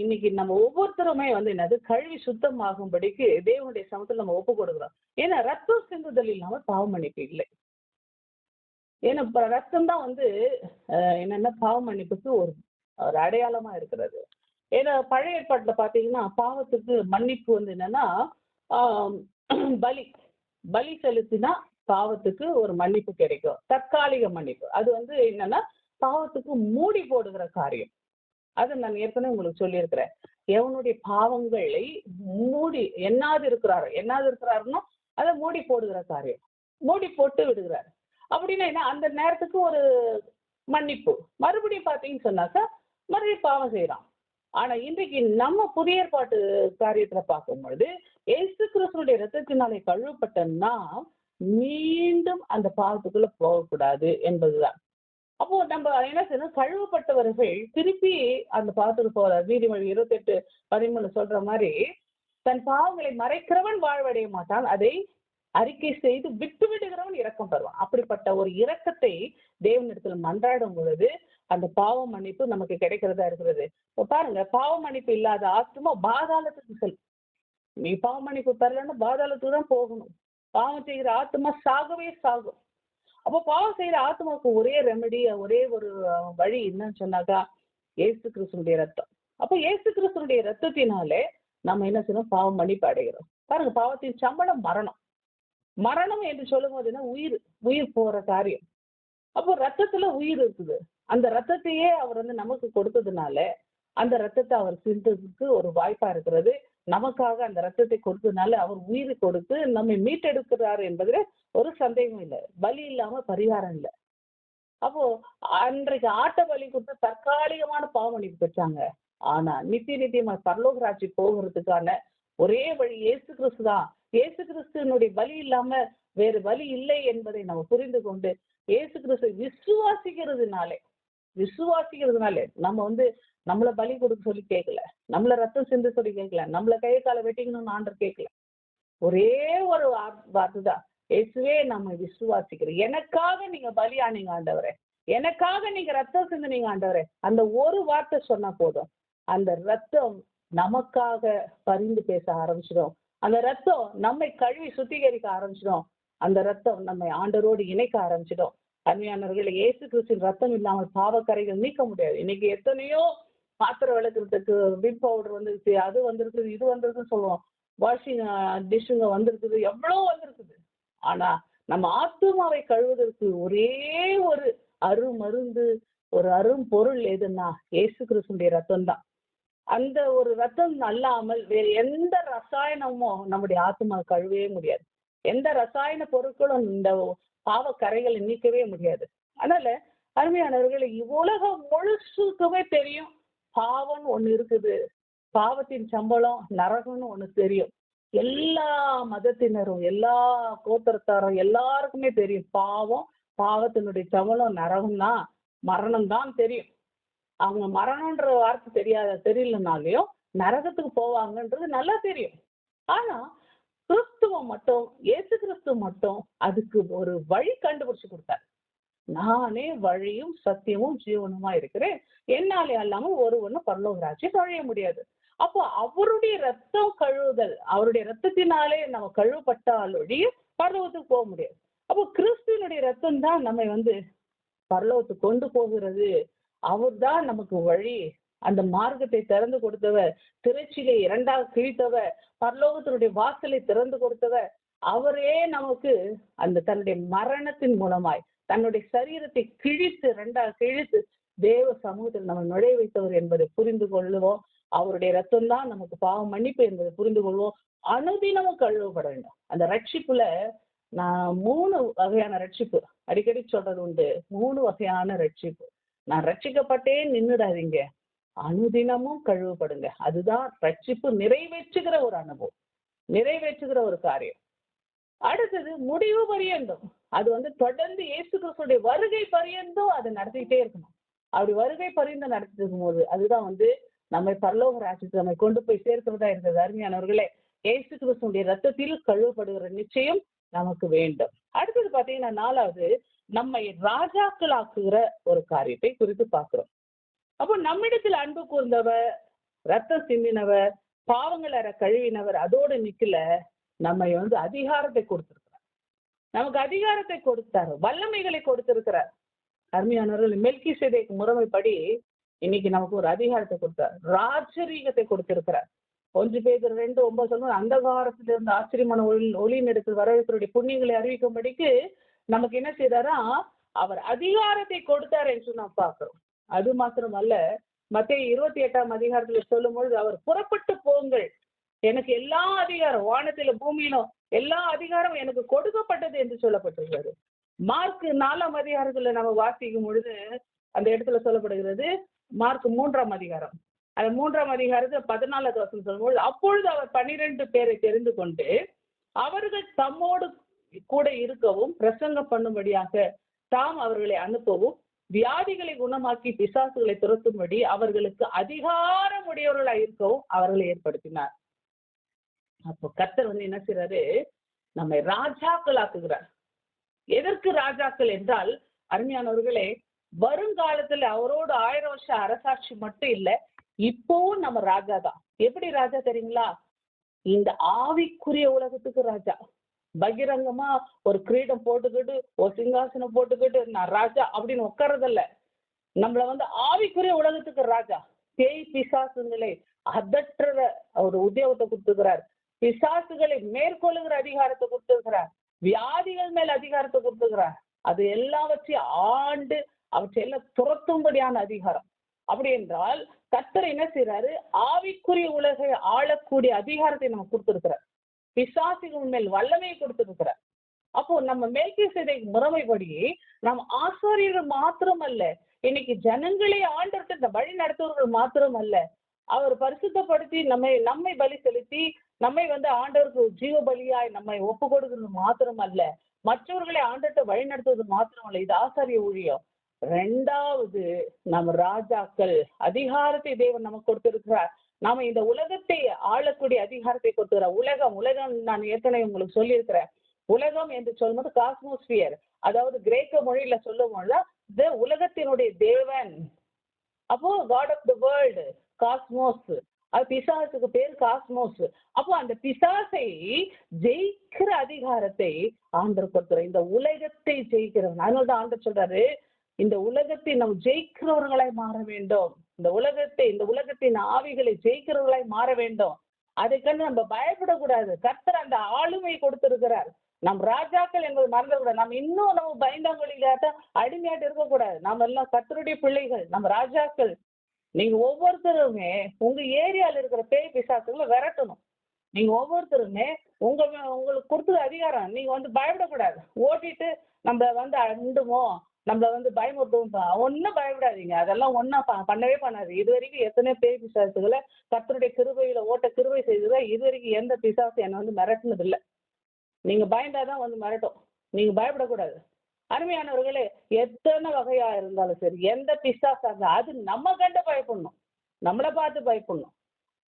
இன்னைக்கு நம்ம ஒவ்வொருத்தருமே என்னது கழுவி சுத்தமாகும்படிக்கு தேவனுடைய சமூகத்தில் நம்ம ஒப்பு கொடுக்குறோம். ஏன்னா ரத்தம் சிந்துதல் இல்லாம பாவ மன்னிப்பு இல்லை. ஏன்னா ரத்தம் தான் என்னன்னா பாவ மன்னிப்புக்கு ஒரு அடையாளமா இருக்கிறது. ஏன்னா பழைய ஏற்பாட்டுல பாத்தீங்கன்னா பாவத்துக்கு மன்னிப்பு என்னன்னா பலி செலுத்தினா பாவத்துக்கு ஒரு மன்னிப்பு கிடைக்கும், தற்காலிக மன்னிப்பு. அது என்னன்னா பாவத்துக்கு மூடி போடுகிற காரியம். அது நான் ஏற்கனவே உங்களுக்கு சொல்லியிருக்கிறேன். எவனுடைய பாவங்களை மூடி எண்ணாது இருக்கிறாருன்னா அதை மூடி போடுகிற காரியம், மூடி போட்டு விடுகிறார். அப்படின்னா என்ன, அந்த நேரத்துக்கு ஒரு மன்னிப்பு. மறுபடியும் பார்த்தீங்கன்னு சொன்னாக்கா மறுபடியும் பாவம் செய்யறான். ஆனா இன்றைக்கு நம்ம புதிய ஏற்பாட்டு காரியத்துல பார்க்கும்பொழுது இயேசு கிறிஸ்துவினுடைய இரத்தத்தினாலே கழுவப்பட்டன்னா மீண்டும் அந்த பாவத்துக்குள்ள போகக்கூடாது என்பதுதான். அப்போ நம்ம என்ன செய்யணும், கழுவப்பட்டவர்கள் திருப்பி அந்த பாவத்துக்கு போகிறார். நீதிமொழி 28:13 சொல்ற மாதிரி, தன் பாவங்களை மறைக்கிறவன் வாழ்வடைய மாட்டான், அதை அறிக்கை செய்து விட்டு விடுகிறவன் இரக்கம் பெறுவான். அப்படிப்பட்ட ஒரு இரக்கத்தை தேவனிடத்துல மன்றாடும் பொழுது அந்த பாவ மன்னிப்பு நமக்கு கிடைக்கிறதா இருக்கிறது. இப்ப பாருங்க, பாவ மன்னிப்பு இல்லாத ஆத்மா பாதாளத்துக்கு செல்லும். நீ பாவ மன்னிப்பு பெறலன்னா பாதாளத்துக்கு தான் போகணும். பாவம் செய்கிற ஆத்மா சாகவே சாகும். அப்போ பாவம் செய்யற ஆத்மாவுக்கு ஒரே ரெமெடி, ஒரே ஒரு வழி என்னன்னு சொன்னாக்கா இயேசு கிறிஸ்துனுடைய ரத்தம். அப்போ இயேசு கிறிஸ்துனுடைய ரத்தத்தினாலே நம்ம என்ன செய்யணும்? பாவம் மன்னிப்பு அடைகிறோம். பாருங்க, பாவத்தின் சம்பளம் மரணம். மரணம் என்று சொல்லும் போது உயிர் உயிர் போற காரியம். அப்போ ரத்தத்துல உயிர் இருக்குது. அந்த ரத்தத்தையே அவர் நமக்கு கொடுத்ததுனால அந்த ரத்தத்தை அவர் சிந்ததுக்கு ஒரு வாய்ப்பா இருக்கிறது. நமக்காக அந்த ரத்தத்தை கொடுத்ததுனால அவர் உயிர் கொடுத்து நம்மை மீட்டெடுக்கிறார் என்பதுல ஒரு சந்தேகம் இல்லை. பலி இல்லாம பரிகாரம் இல்லை. அப்போ அன்றைக்கு ஆட்ட பலி கொடுத்து தற்காலிகமான பாவ மன்னிப்பு பெற்றாங்க. ஆனா நித்தியமா பரலோக ராட்சி போகிறதுக்கான ஒரே வழி இயேசு கிறிஸ்து தான். இயேசு கிறிஸ்துவனுடைய பலி இல்லாம வேறு வழி இல்லை என்பதை நம்ம புரிந்து கொண்டு இயேசு கிறிஸ்து விசுவாசிக்கிறதுனாலே நம்ம நம்மள பலி கொடுக்க சொல்லி கேட்கல, நம்மள ரத்தம் சிந்து சொல்லி கேட்கல, நம்மள கையை காலை வெட்டிக்கணும்னு ஆண்டர் கேட்கல. ஒரே ஒரு வார்த்தை தான், இயேசுவே நம்ம விசுவாசிக்கிறோம். எனக்காக நீங்க பலியானீங்க ஆண்டவரே, எனக்காக நீங்க ரத்தம் சிந்துனீங்க ஆண்டவரே. அந்த ஒரு வார்த்தை சொன்னா போதும், அந்த ரத்தம் நமக்காக பரிந்து பேச ஆரம்பிச்சிடும். அந்த ரத்தம் நம்மை கழுவி சுத்திகரிக்க ஆரம்பிச்சிடும். அந்த ரத்தம் நம்மை ஆண்டரோடு இணைக்க ஆரம்பிச்சிடும். அருமையானவர்களே, இயேசு கிறிஸ்துவின் ரத்தம் இல்லாமல் பாவக்கரைகள் நீக்க முடியாது. இன்னைக்கு எத்தனையோ பாத்திரம் விளக்குறதுக்கு விம் பவுடர் வந்துருச்சு, அது வந்திருக்குது, இது வந்திருக்குன்னு சொல்லுவோம், வாஷிங் டிஷ்ஷுங்க வந்திருக்குது, எவ்வளோ வந்திருக்குது. ஆனா நம்ம ஆத்துமாவை கழுவுவதற்கு ஒரே ஒரு அருமருந்து, ஒரு அரும் பொருள் எதுன்னா இயேசு கிறிஸ்துடைய ரத்தம் தான். அந்த ஒரு ரத்தம் அல்லாமல் வேறு எந்த ரசாயனமும் நம்முடைய ஆத்மா கழுவவே முடியாது. எந்த ரசாயன பொருட்களும் இந்த பாவ கரைகளை நீக்கவே முடியாது. அதனால அருமையானவர்களை, உலகம் முழுசுக்குமே தெரியும் பாவம் ஒண்ணு இருக்குது, பாவத்தின் சம்பளம் நரகம்னு ஒண்ணு தெரியும். எல்லா மதத்தினரும், எல்லா கோத்திரத்தாரும் எல்லாருக்குமே தெரியும் பாவத்தினுடைய சம்பளம் நரகம் தான், மரணம் தான் தெரியும். அவங்க மரணம்ன்ற வார்த்தை தெரியலனாலையும் நரகத்துக்கு போவாங்கன்றது நல்லா தெரியும். ஆனா கிறிஸ்துவம் மட்டும், இயேசு கிறிஸ்துவ மட்டும் அதுக்கு ஒரு வழி கண்டுபிடிச்சு கொடுத்தார். நானே வழியும் சத்தியமும் ஜீவனுமா இருக்கிறேன், என்னாலே அல்லாம ஒருவனும் பரலோக ராஜ்யம் நுழைய முடியாது. அப்போ அவருடைய ரத்தம் கழுவுதல், அவருடைய ரத்தத்தினாலே நம்ம கழுவப்பட்டாலொழிய பரலோகத்துக்கு போக முடியாது. அப்போ கிறிஸ்துவனுடைய ரத்தம் தான் நம்மை பரலோகத்துக்கு கொண்டு போகிறது. அவர் தான் நமக்கு வழி. அந்த மார்க்கத்தை திறந்து கொடுத்தவர், திரைச்சிலை இரண்டாக கிழித்தவர், பரலோகத்தினுடைய வாசலை திறந்து கொடுத்தவர் அவரே. நமக்கு அந்த தன்னுடைய மரணத்தின் மூலமாய் தன்னுடைய சரீரத்தை கிழித்து இரண்டாக கிழித்து தேவ சமூகத்தில் நம்ம நுழைய வைத்தவர் என்பதை புரிந்து கொள்ளுவோம். அவருடைய ரத்தம் தான் நமக்கு பாவம் மன்னிப்பு என்பதை புரிந்து கொள்வோம். அனுதினமும் கழுவப்பட வேண்டும். அந்த ரட்சிப்புல நான் 3 வகையான ரட்சிப்பு அடிக்கடி சொல்றது உண்டு. 3 வகையான ரட்சிப்பு. நான் ரட்சிக்கப்பட்டேன் நின்றுடாதீங்க, அனுதினமும் கழுவப்படுங்க. அதுதான் ரட்சிப்பு நிறைவேற்றுகிற ஒரு அனுபவம், நிறைவேற்றுகிற ஒரு காரியம். அடுத்தது முடிவு பரியந்தம், அது தொடர்ந்து இயேசு கிறிஸ்துடைய வருகை பரியந்தும் அதை நடத்திக்கிட்டே இருக்கணும். அப்படி வருகை பரியந்தம் நடத்திட்டு இருக்கும்போது அதுதான் நம்மை பரலோக ராஜ்யத்தை நம்மை கொண்டு போய் சேர்க்கிறதா இருக்கிறது. அருமையானவர்களே, இயேசு கிறிஸ்துடைய ரத்தத்தில் கழுவப்படுகிற நிச்சயம் நமக்கு வேண்டும். அடுத்தது பாத்தீங்கன்னா 4வது, நம்மை ராஜாக்களாக்குகிற ஒரு காரியத்தை குறித்து பார்க்கிறோம். அப்போ நம்மிடத்தில் அன்பு கூர்ந்தவர், ரத்தம் சிந்தினவர், பாவங்களை கழுவினவர் அதோடு நிக்கல, நம்மை அதிகாரத்தை கொடுத்திருக்கிறார். நமக்கு அதிகாரத்தை கொடுத்தார், வல்லமைகளை கொடுத்திருக்கிறார். அருமையானவர்கள், மெல்கிசேதேக்கு முறைமைப்படி இன்னைக்கு நமக்கு ஒரு அதிகாரத்தை கொடுத்தார், ராஜரீகத்தை கொடுத்திருக்கிறார். 1 பேதுரு 2:9 சொல்லுவோம், அந்தகாரத்திலிருந்து ஆச்சரியமான ஒளியின் இடத்தில் வரவேற்புடைய புண்ணியங்களை அறிவிக்கும்படிக்கு நமக்கு என்ன செய்தாரா, அவர் அதிகாரத்தை கொடுத்தார் என்று நாம் பார்க்கிறோம். அது மாத்திரம் அல்ல, மத்தேயு 28ஆம் அதிகாரத்துல சொல்லும் பொழுது, அவர் புறப்பட்டு போங்கள், எனக்கு எல்லா அதிகாரம் வானத்தில பூமியிலும் எல்லா அதிகாரம் எனக்கு கொடுக்கப்பட்டது என்று சொல்லப்பட்டிருக்கிறது. மார்க் 4ஆம் அதிகாரத்துல நம்ம வாசிக்கும் பொழுது அந்த இடத்துல சொல்லப்படுகிறது. மார்க் 3ஆம் அதிகாரம், அந்த 3ஆம் அதிகாரத்துல 14வது வசனம் சொல்லும்போது, அப்பொழுது அவர் 12 பேரை தெரிந்து கொண்டு அவர்கள் தம்மோடு கூட இருக்கவும் பிரசங்கம் பண்ணும்படியாக தாம் அவர்களை அனுப்பவும் வியாதிகளை குணமாக்கி பிசாசுகளை துரத்தும்படி அவர்களுக்கு அதிகாரம் உடையவர்களாக இருக்கவும் அவர்களை ஏற்படுத்தினார். அப்போ கர்த்தர் என்ன செய்றாரு, நம்மை ராஜாக்கள் ஆக்குகிறார். எதற்கு ராஜாக்கள் என்றால், அருமையானவர்களே, வருங்காலத்துல அவரோட 1000 வருஷம் அரசாட்சி மட்டும் இல்ல, இப்பவும் நம்ம ராஜா தான். எப்படி ராஜா தெரியுங்களா? இந்த ஆவிக்குரிய உலகத்துக்கு ராஜா. பகிரங்கமா ஒரு கிரீடம் போட்டுக்கிட்டு, ஒரு சிங்காசனம் போட்டுக்கிட்டு நான் ராஜா அப்படின்னு உட்கார்றதில்ல. நம்மள ஆவிக்குரிய உலகத்துக்கு ராஜா. பேய் பிசாசுகளை அதற்ற ஒரு உத்தியோகத்தை கொடுத்துக்கிறார். பிசாசுகளை மேற்கொள்ளுகிற அதிகாரத்தை கொடுத்துருக்கிறார். வியாதிகள் மேல் அதிகாரத்தை கொடுத்துக்கிறார். அது எல்லாவற்றையும் ஆண்டு அவற்றையெல்லாம் துரத்தும்படியான அதிகாரம். அப்படி என்றால் கர்த்தர் என்ன செய்யறாரு? ஆவிக்குரிய உலகை ஆளக்கூடிய அதிகாரத்தை நம்ம கொடுத்திருக்கிறார். பிசாசுகள் மேல் வல்லமையை கொடுத்திருக்கிறார். அப்போ நம்ம மெல்கிசேதேக் முறைமைப்படி நம் ஆசாரியர்கள் மாத்திரம் அல்ல, இன்னைக்கு ஜனங்களே ஆண்டவர்கிட்ட வழி நடத்துவர்கள் மாத்திரம் அல்ல, அவர் பரிசுத்தப்படுத்தி நம்மை பலி செலுத்தி நம்மை ஆண்டவருக்கு ஜீவ பலியாய் நம்மை ஒப்பு கொடுக்கிறது மாத்திரம் அல்ல, மற்றவர்களை ஆண்டவர்கிட்ட வழி நடத்துவது மாத்திரம் அல்ல. இது ஆசாரிய ஊழியம். 2வது, நம்ம ராஜாக்கள். அதிகாரத்தை தேவன் நமக்கு கொடுத்திருக்கிறார். நாம இந்த உலகத்தை ஆளக்கூடிய அதிகாரத்தை கொடுத்துக்கிறார். உலகம் நான் ஏற்கனவே உங்களுக்கு சொல்லியிருக்கிறேன். உலகம் என்று சொல்லும்போது காஸ்மோஸ்பியர், அதாவது கிரேக்க மொழியில சொல்லும்போது உலகத்தினுடைய தேவன். அப்போ God of the world, cosmos. அது பிசாசுக்கு பேர் காஸ்மோஸ். அப்போ அந்த பிசாசை ஜெயிக்கிற அதிகாரத்தை ஆண்டவர் கொடுத்துறார். இந்த உலகத்தை ஜெயிக்கிறவன். அதனாலதான் ஆண்டவர் சொல்றாரு, இந்த உலகத்தை நாம் ஜெயிக்கிறவர்களாய் மாற வேண்டும். இந்த உலகத்தின் ஆவிகளை ஜெயிக்கிறவர்களாய் மாற வேண்டும். அதை கண்டு நம்ம பயப்படக்கூடாது. கர்த்தர் அந்த ஆளுமை கொடுத்திருக்கிறார். நம் ராஜாக்கள் என்பது மறந்துவிடாது. நம்ம இன்னும் பயந்தாங்கொழியிலாட்ட அடிமையாட்டு இருக்கக்கூடாது. நாம எல்லாம் கர்த்தருடைய பிள்ளைகள், நம்ம ராஜாக்கள். நீங்க ஒவ்வொருத்தருமே உங்க ஏரியால இருக்கிற பேய் பிசாசுகளை விரட்டணும். நீங்க ஒவ்வொருத்தருமே உங்களுக்கு கொடுத்தது அதிகாரம். நீங்க பயப்படக்கூடாது. ஓட்டிட்டு நம்ம அண்டுமோ, நம்மள பயமுறுத்தவும் ஒன்னும் பயப்படாதீங்க. அதெல்லாம் ஒன்னும் பண்ணவே பண்ணாது. இது வரைக்கும் எத்தனையோ பேய் பிசாசுகளை கர்த்தருடைய கிருபையில கிருபை செய்ததா இது வரைக்கும் எந்த பிசாசு என்னை மிரட்டினது இல்லை. நீங்க பயந்தாதான் மிரட்டும். நீங்க பயப்படக்கூடாது. அருமையானவர்களே, எத்தனை வகையா இருந்தாலும் சரி, எந்த பிசாசாக அது நம்ம கண்டு பயப்படணும். நம்மளை பார்த்து பயப்படணும்.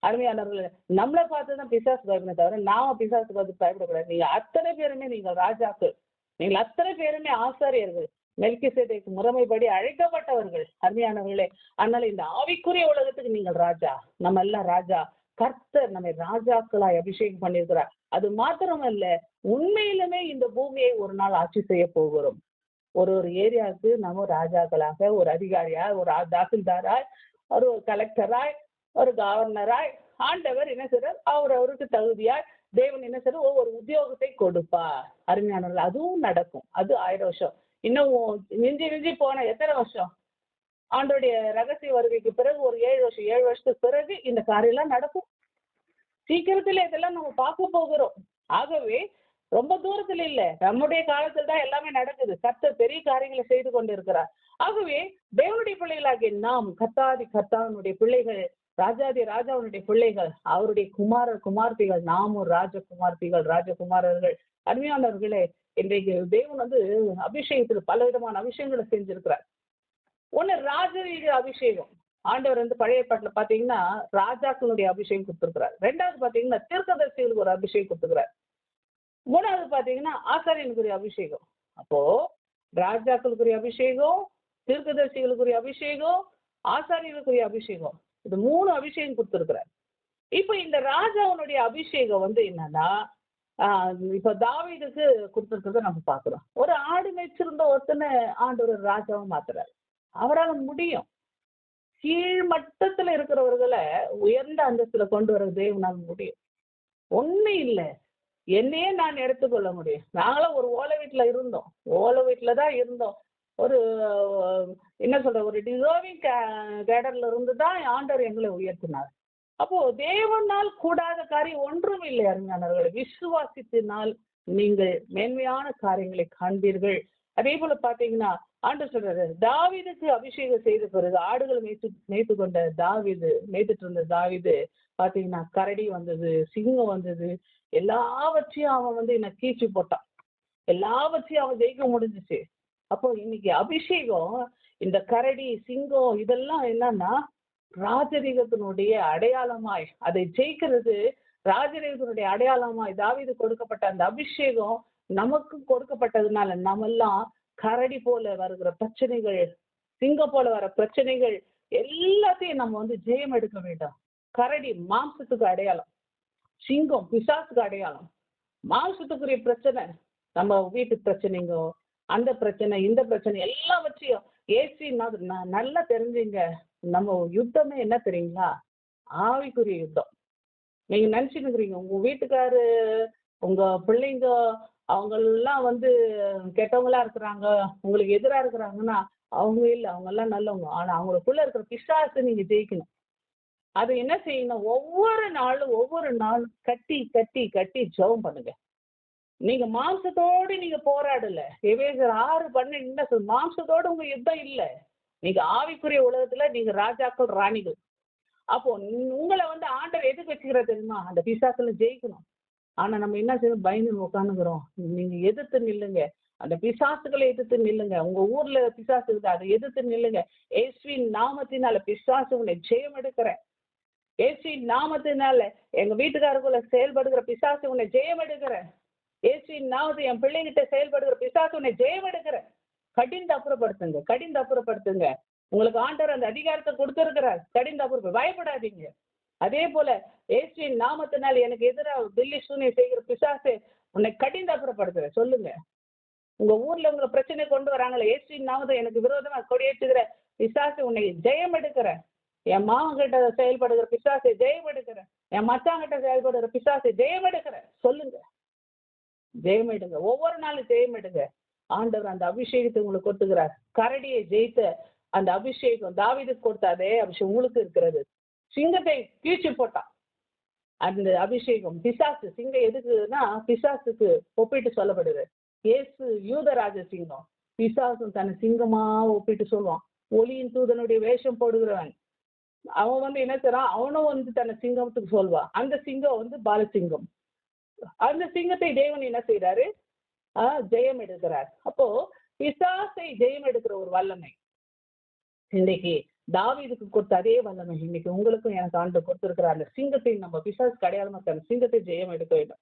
அருமையானவர்களே, நம்மளை பார்த்து தான் பிசாசு பயப்படணும், தவிர நாம பிசாசு பார்த்து பயப்படக்கூடாது. நீங்க அத்தனை பேருமே நீங்கள் ராஜாக்கள். நீங்கள் அத்தனை பேருமே ஆசாரியர்கள். மெல்கிசேதேக் முறைமைப்படி அழைக்கப்பட்டவர்கள். அருமையானவர்களே, அதனால இந்த ஆவிக்குரிய உலகத்துக்கு நீங்கள் ராஜா. நம்ம எல்லாம் ராஜா. கர்த்தர் நம்மை ராஜாக்களாய் அபிஷேகம் பண்ணியிருக்கிறார். அது மாத்திரமல்ல, உண்மையிலுமே இந்த பூமியை ஒரு நாள் ஆட்சி செய்ய போகிறோம். ஒரு ஏரியாவுக்கு நம்ம ராஜாக்களாக, ஒரு அதிகாரியாய், ஒரு தாசில்தாராய், ஒரு கலெக்டராய், ஒரு கவர்னராய் ஆண்டவர் என்ன செய்றார்? அவருக்கு தகுதியாய் தேவன் என்ன செய்றார்? ஒவ்வொரு உத்தியோகத்தை கொடுப்பார். அருமையானவர்கள், அதுவும் நடக்கும். அது 1000 வருஷம். இன்னும் மிஞ்சி போன எத்தனை வருஷம்? ஆண்டோடைய ரகசிய வருகைக்கு பிறகு ஒரு 7 வருஷம், 7 வருஷத்துக்கு பிறகு இந்த காரியம் எல்லாம் நடக்கும். சீக்கிரத்துல இதெல்லாம் நம்ம பார்க்க போகிறோம். ஆகவே ரொம்ப தூரத்துல இல்ல, நம்முடைய காலத்துல தான் எல்லாமே நடக்குது. கர்த்தர் பெரிய காரியங்களை செய்து கொண்டு இருக்கிறார். ஆகவே தேவனுடைய பிள்ளைகளாகிய நாம் கர்த்தாவினுடைய பிள்ளைகள், ராஜாதி ராஜாவுடைய பிள்ளைகள், அவருடைய குமார்த்திகள். நாமும் ராஜகுமாரர்கள். அருமையானவர்களே, இன்றைக்கு தேவன் அபிஷேகத்துல பல விதமான அபிஷேகங்களை செஞ்சிருக்கிறார். ஒண்ணு ராஜரீக அபிஷேகம். ஆண்டவர் பழைய ஏற்பாட்டுல பாத்தீங்கன்னா ராஜாக்களுடைய அபிஷேகம் கொடுத்திருக்கிறார். 2வது பாத்தீங்கன்னா தீர்க்கதரிசிகளுக்கு ஒரு அபிஷேகம் கொடுத்துக்கிறார். 3வது பாத்தீங்கன்னா ஆசாரியனுக்குரிய அபிஷேகம். அப்போ ராஜாக்களுக்குரிய அபிஷேகம், தீர்க்கதரிசிகளுக்குரிய அபிஷேகம், ஆசாரியர்களுக்குரிய அபிஷேகம், இது 3 அபிஷேகம் கொடுத்திருக்கிறார். இப்ப இந்த ராஜாவுடைய அபிஷேகம் என்னன்னா, இப்ப தாவீதுக்கு கொடுத்திருக்கிறத நம்ம பாக்குறோம். ஒரு ஆடு மேய்ச்சிருந்த ஒருத்தனை ஆண்டவர் ராஜாவும் மாத்துறாரு. அவரால் முடியும். கீழ்மட்டத்துல இருக்கிறவர்களை உயர்ந்த அந்தஸ்துல கொண்டு வர தேவனால் முடியும். ஒண்ணு இல்ல, என்னையே நான் எடுத்துக்கொள்ள முடியும். நாங்களும் ஒரு ஓலை வீட்டுல தான் இருந்தோம். ஒரு என்ன சொல்ற, ஒரு டிசர்விங் கேடர்ல இருந்து தான் ஆண்டவர் எங்களை உயர்த்தினார். அப்போ தேவனால் கூடாத காரியம் ஒன்றும் இல்லை. அருமையானவர்களை, விசுவாசித்தினால் நீங்கள் மேன்மையான காரியங்களை காண்பீர்கள். அதே போல பாத்தீங்கன்னா ஆண்டவர் சொல்றாரு, தாவீதுக்கு அபிஷேகம் செய்த பிறகு ஆடுகள் மேய்த்து கொண்ட தாவீது, மேய்த்துட்டு இருந்த தாவீது பாத்தீங்கன்னா கரடி வந்தது, சிங்கம் வந்தது, எல்லாவற்றையும் அவன் என்ன கீச்சு போட்டான். எல்லாவற்றையும் அவன் ஜெயிக்க முடிஞ்சிச்சு. அப்போ இன்னைக்கு அபிஷேகம், இந்த கரடி, சிங்கம் இதெல்லாம் என்னன்னா ராஜரீகத்தினுடைய அடையாளமாய் அதை ஜெயிக்கிறது ராஜரீகத்தினுடைய அடையாளமாய் தாவீது கொடுக்கப்பட்ட அந்த அபிஷேகம் நமக்கு கொடுக்கப்பட்டதுனால நம்மெல்லாம் கரடி போல வருகிற பிரச்சனைகள், சிங்கம் போல வர பிரச்சனைகள் எல்லாத்தையும் நம்ம வந்து ஜெயம் எடுக்க வேண்டும். கரடி மாம்சத்துக்கு அடையாளம், சிங்கம் பிசாசுக்கு அடையாளம். மாம்சத்துக்குரிய பிரச்சனை நம்ம வீட்டு பிரச்சனைங்கோ, அந்த பிரச்சனை இந்த பிரச்சனை எல்லாவற்றையும் நல்லா தெரிஞ்சுங்க. நம்ம யுத்தமே என்ன தெரியுங்களா? ஆவிக்குரிய யுத்தம். நீங்க நினைச்சுக்கிறீங்க உங்க வீட்டுக்காரு, உங்க பிள்ளைங்க அவங்க எல்லாம் வந்து கெட்டவங்களா இருக்கிறாங்க, உங்களுக்கு எதிரா இருக்கிறாங்கன்னா அவங்க இல்லை, அவங்க எல்லாம் நல்லவங்க. ஆனா அவங்களுக்குள்ள இருக்கிற பிசாசு நீங்க ஜெயிக்கணும். அது என்ன செய்யணும்? ஒவ்வொரு நாளும் கட்டி கட்டி கட்டி ஜெபம் பண்ணுங்க. நீங்க மாம்சத்தோடு நீங்க போராடல. எபேசியர் 6:12 என்ன சொல்லுது? மாம்சத்தோடு உங்க யுத்தம் இல்ல. நீங்க ஆவிக்குரிய உலகத்துல நீங்க ராஜாக்கள் ராணிகள். அப்போ உங்களை வந்து ஆண்டவர் எதுக்கு வச்சுக்கிறது தெரியுமா? அந்த பிசாசுல ஜெயிக்கணும். ஆனா நம்ம என்ன செய்யணும்? பயந்து உட்காந்துக்கிறோம். நீங்க எதிர்த்து நில்லுங்க. அந்த பிசாசுகளை எதிர்த்து நில்லுங்க. உங்க ஊர்ல பிசாசு இருக்குது, அதை எதிர்த்து நில்லுங்க. இயேசுவின் நாமத்தினால பிசாசு உன்னை ஜெயம் எடுக்கிறேன். இயேசுவின் நாமத்தினால எங்க வீட்டுக்காரருக்குள்ள செயல்படுகிற பிசாசு உன்னை ஜெயம் எடுக்கிறேன். இயேசுவின் நாமத்தை என் பிள்ளைகிட்ட செயல்படுகிற பிசாசு உன்னை ஜெயம் எடுக்கிறேன். கடிந்து அப்புறப்படுத்துங்க. உங்களுக்கு ஆண்டவர் அந்த அதிகாரத்தை கொடுத்திருக்கிறார். கடிந்து அப்புறம் பயப்படாதீங்க. அதே போல இயேசுவின் நாமத்தினால் எனக்கு எதிராக பில்லி சூனியம் செய்கிற பிசாசு உன்னை கடிந்து அப்புறப்படுத்துற சொல்லுங்க. உங்க ஊர்ல உங்களை பிரச்சனை கொண்டு வராங்களே, இயேசுவின் நாமத்தை எனக்கு விரோதமா கொடியேற்றுகிற பிசாசு உன்னை ஜெயம் எடுக்கிற. என் மாமன் கிட்ட செயல்படுகிற பிசாசை ஜெயம் எடுக்கிற. என் மச்சாங்கிட்ட செயல்படுகிற பிசாசை ஜெயம் எடுக்கிற. சொல்லுங்க, ஜெயம் எடுங்க. ஒவ்வொரு நாளும் ஜெயம் எடுங்க. ஆண்டவர் அந்த அபிஷேகத்தை உங்களுக்கு கொடுத்துக்கிறார். கரடியை ஜெயித்த அந்த அபிஷேகம் தாவீதுக்கு கொடுத்த அதே அபிஷேகம் உங்களுக்கு இருக்கிறது. சிங்கத்தை கீழ்ச்சி போட்டான். அந்த அபிஷேகம் பிசாசு சிங்கம் எதுக்குன்னா பிசாசுக்கு ஒப்பிட்டு சொல்லப்படுது. இயேசு யூதராஜ சிங்கம், பிசாசும் தன்னை சிங்கமா ஒப்பிட்டு சொல்லுவான். ஒளியின் தூதனுடைய வேஷம் போடுகிறவன் அவன் வந்து என்ன செய்றான்? அவனும் வந்து தன்னை சிங்கத்துக்கு சொல்வான். அந்த சிங்கம் வந்து பாலசிங்கம். அந்த சிங்கத்தை தேவன் என்ன செய்யறாரு? ஜெயம் எடுக்கிறார். அப்போ பிசாசை ஜெயம் எடுக்கிற ஒரு வல்லமை இன்னைக்கு தாவீதுக்கு கொடுத்த அதே வல்லமை இன்னைக்கு உங்களுக்கும் எனக்கு ஆண்டு கொடுத்திருக்கிற அந்த சிங்கத்தை நம்ம பிசாசுக்கு அடையாளமா அந்த சிங்கத்தை ஜெயம் எடுக்க வேண்டும்.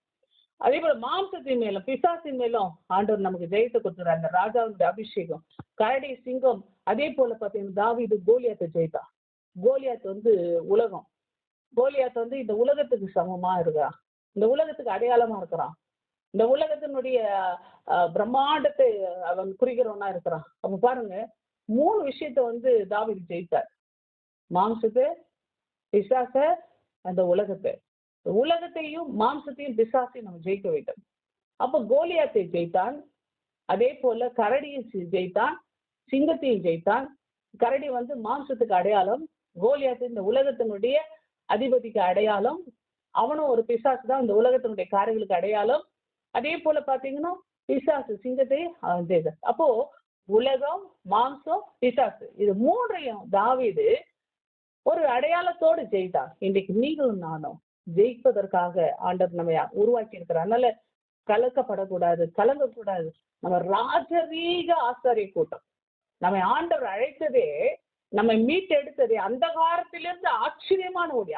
அதே போல மாம்சத்தின் மேலும் பிசாசின் மேலும் ஆண்டவர் நமக்கு ஜெயத்தை கொடுத்துறாரு. அந்த ராஜாவுடைய அபிஷேகம், கரடி, சிங்கம். அதே போல பார்த்தீங்கன்னா தாவீது கோலியாத்தை ஜெயித்தான். கோலியாத் வந்து உலகம். கோலியாத் வந்து இந்த உலகத்துக்கு சமமா இருக்கிறான். இந்த உலகத்துக்கு அடையாளமா இருக்கிறான். இந்த உலகத்தினுடைய பிரம்மாண்டத்தை அவன் குறிக்கிறவனா இருக்கிறான். அப்ப பாருங்க, 3 விஷயத்த வந்து தாவீது ஜெயித்தார். மாம்சத்தை, பிசாச, அந்த உலகத்தை. உலகத்தையும் மாம்சத்தையும் பிசாசையும் நம்ம ஜெயிக்க வேண்டும். அப்ப கோலியாத்தை ஜெயித்தான். அதே போல கரடியை ஜெயித்தான், சிங்கத்தையும் ஜெயித்தான். கரடி வந்து மாம்சத்துக்கு அடையாளம், கோலியாத்து இந்த உலகத்தினுடைய அதிபதிக்கு அடையாளம். அவனும் ஒரு பிசாசு தான், இந்த உலகத்தினுடைய காரியங்களுக்கு அடையாளம். அதே போல பாத்தீங்கன்னா பிசாசு சிங்கத்தை ஜெயித்தார். அப்போ உலகம், மாம்சம், பிசாசு, இது 3ஐயும் தாவீது ஒரு அடையாளத்தோடு ஜெயித்தான். இன்றைக்கு நீங்களும் நானும் ஜெயிப்பதற்காக ஆண்டவர் நம்ம உருவாக்கி இருக்கிறார். அதனால கலக்கப்படக்கூடாது, கலங்கக்கூடாது. நம்ம ராஜரீக ஆசாரிய கூட்டம். நம்ம ஆண்டவர் அழைத்ததே, நம்மை மீட்டெடுத்ததே அந்த காலத்திலிருந்து ஆச்சரியமான ஓடி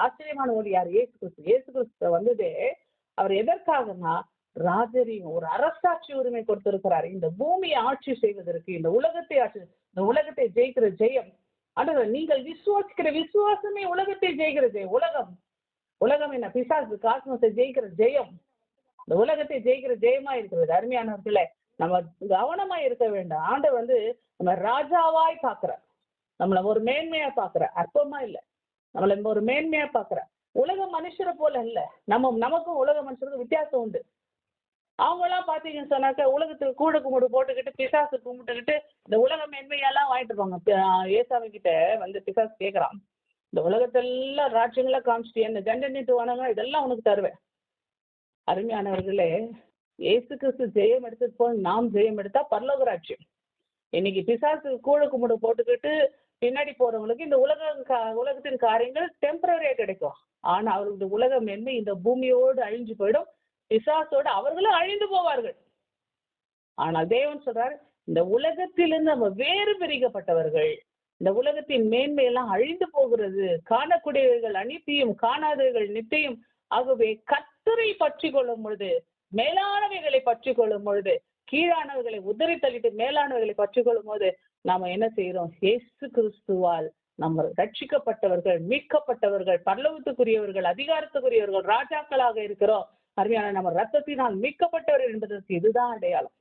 யார்? இயேசு கிறிஸ்து. இயேசு கிறிஸ்து வந்ததே அவர் எதற்காகனா ராஜரீகம், ஒரு அரசாட்சி உரிமை கொடுத்திருக்கிறார். இந்த பூமியை ஆட்சி செய்வதற்கு, இந்த உலகத்தை ஜெயிக்கிற ஜெயம். ஆண்டவர் நீங்கள் விசுவாசிக்கிற விசுவாசமே உலகத்தை ஜெயிக்கிற ஜெயம். உலகம் என்ன? பிசாசு, காஸ்மோஸை ஜெயிக்கிற ஜெயம். இந்த உலகத்தை ஜெயிக்கிற ஜெயமா இருக்கிறது. அருமையானவர்களே, நம்ம கவனமா இருக்க வேண்டாம். ஆண்டவர் வந்து நம்ம ராஜாவாய் பார்க்கிற, நம்மள ஒரு மேன்மையா பார்க்கிற, அற்பமா இல்லை, நம்மள ஒரு மேன்மையா பார்க்கிற. உலக மனுஷரை போல இல்ல, நமக்கும் உலக மனுஷருக்கும் வித்தியாசம் உண்டு. அவங்க எல்லாம் பாத்தீங்கன்னு சொன்னாக்க உலகத்துக்கு கூட கும்பிடு போட்டுக்கிட்டு பிசாசு கும்பிட்டுக்கிட்டு இந்த உலக மேன்மையெல்லாம் வாங்கிட்டு இருப்பாங்க. ஏசாமி கிட்ட வந்து பிசாசு கேட்கறான், இந்த உலகத்தெல்லாம் ராஜ்யங்களா காமிச்சிட்டு என்ன தண்டனிட்டு வானங்க, இதெல்லாம் உனக்கு தருவேன். அருமையானவர்களே, இயேசு கிறிஸ்து ஜெயம் எடுத்தது போல் நாம் ஜெயம் எடுத்தா பரலோக ராஜ்யம். இன்னைக்கு பிசாசு கூட கும்பிடு போட்டுக்கிட்டு பின்னாடி போறவங்களுக்கு இந்த உலகத்தின் காரியங்கள் டெம்பரரியா கிடைக்கும். ஆனா அவர்களுடைய உலக மேன்மை இந்த பூமியோடு அழிஞ்சு போயிடும். பிசாசோடு அவர்களும் அழிந்து போவார்கள். ஆனால் தேவன் சொல்றார், இந்த உலகத்திலிருந்து நம்ம வேறு பிரிக்கப்பட்டவர்கள். இந்த உலகத்தின் மேன்மையெல்லாம் அழிந்து போகிறது. காணக்கூடியவர்கள் அனைத்தையும், காணாதவர்கள் நித்தையும் ஆகவே கர்த்தரை பற்றி கொள்ளும் பொழுது, மேலானவைகளை பற்றி கொள்ளும் பொழுது, கீழானவைகளை உதறி தள்ளிட்டு மேலானவைகளை பற்றி கொள்ளும் போது நாம என்ன செய்யறோம்? இயேசு கிறிஸ்துவால் நம்ம ரட்சிக்கப்பட்டவர்கள், மீட்கப்பட்டவர்கள், பரலோகத்துக்குரியவர்கள், அதிகாரத்துக்குரியவர்கள், ராஜாக்களாக இருக்கிறோம். அருமையான நம்ம ரத்தத்தினால் மீட்கப்பட்டவர்கள் என்பதற்கு இதுதான் அடையாளம்.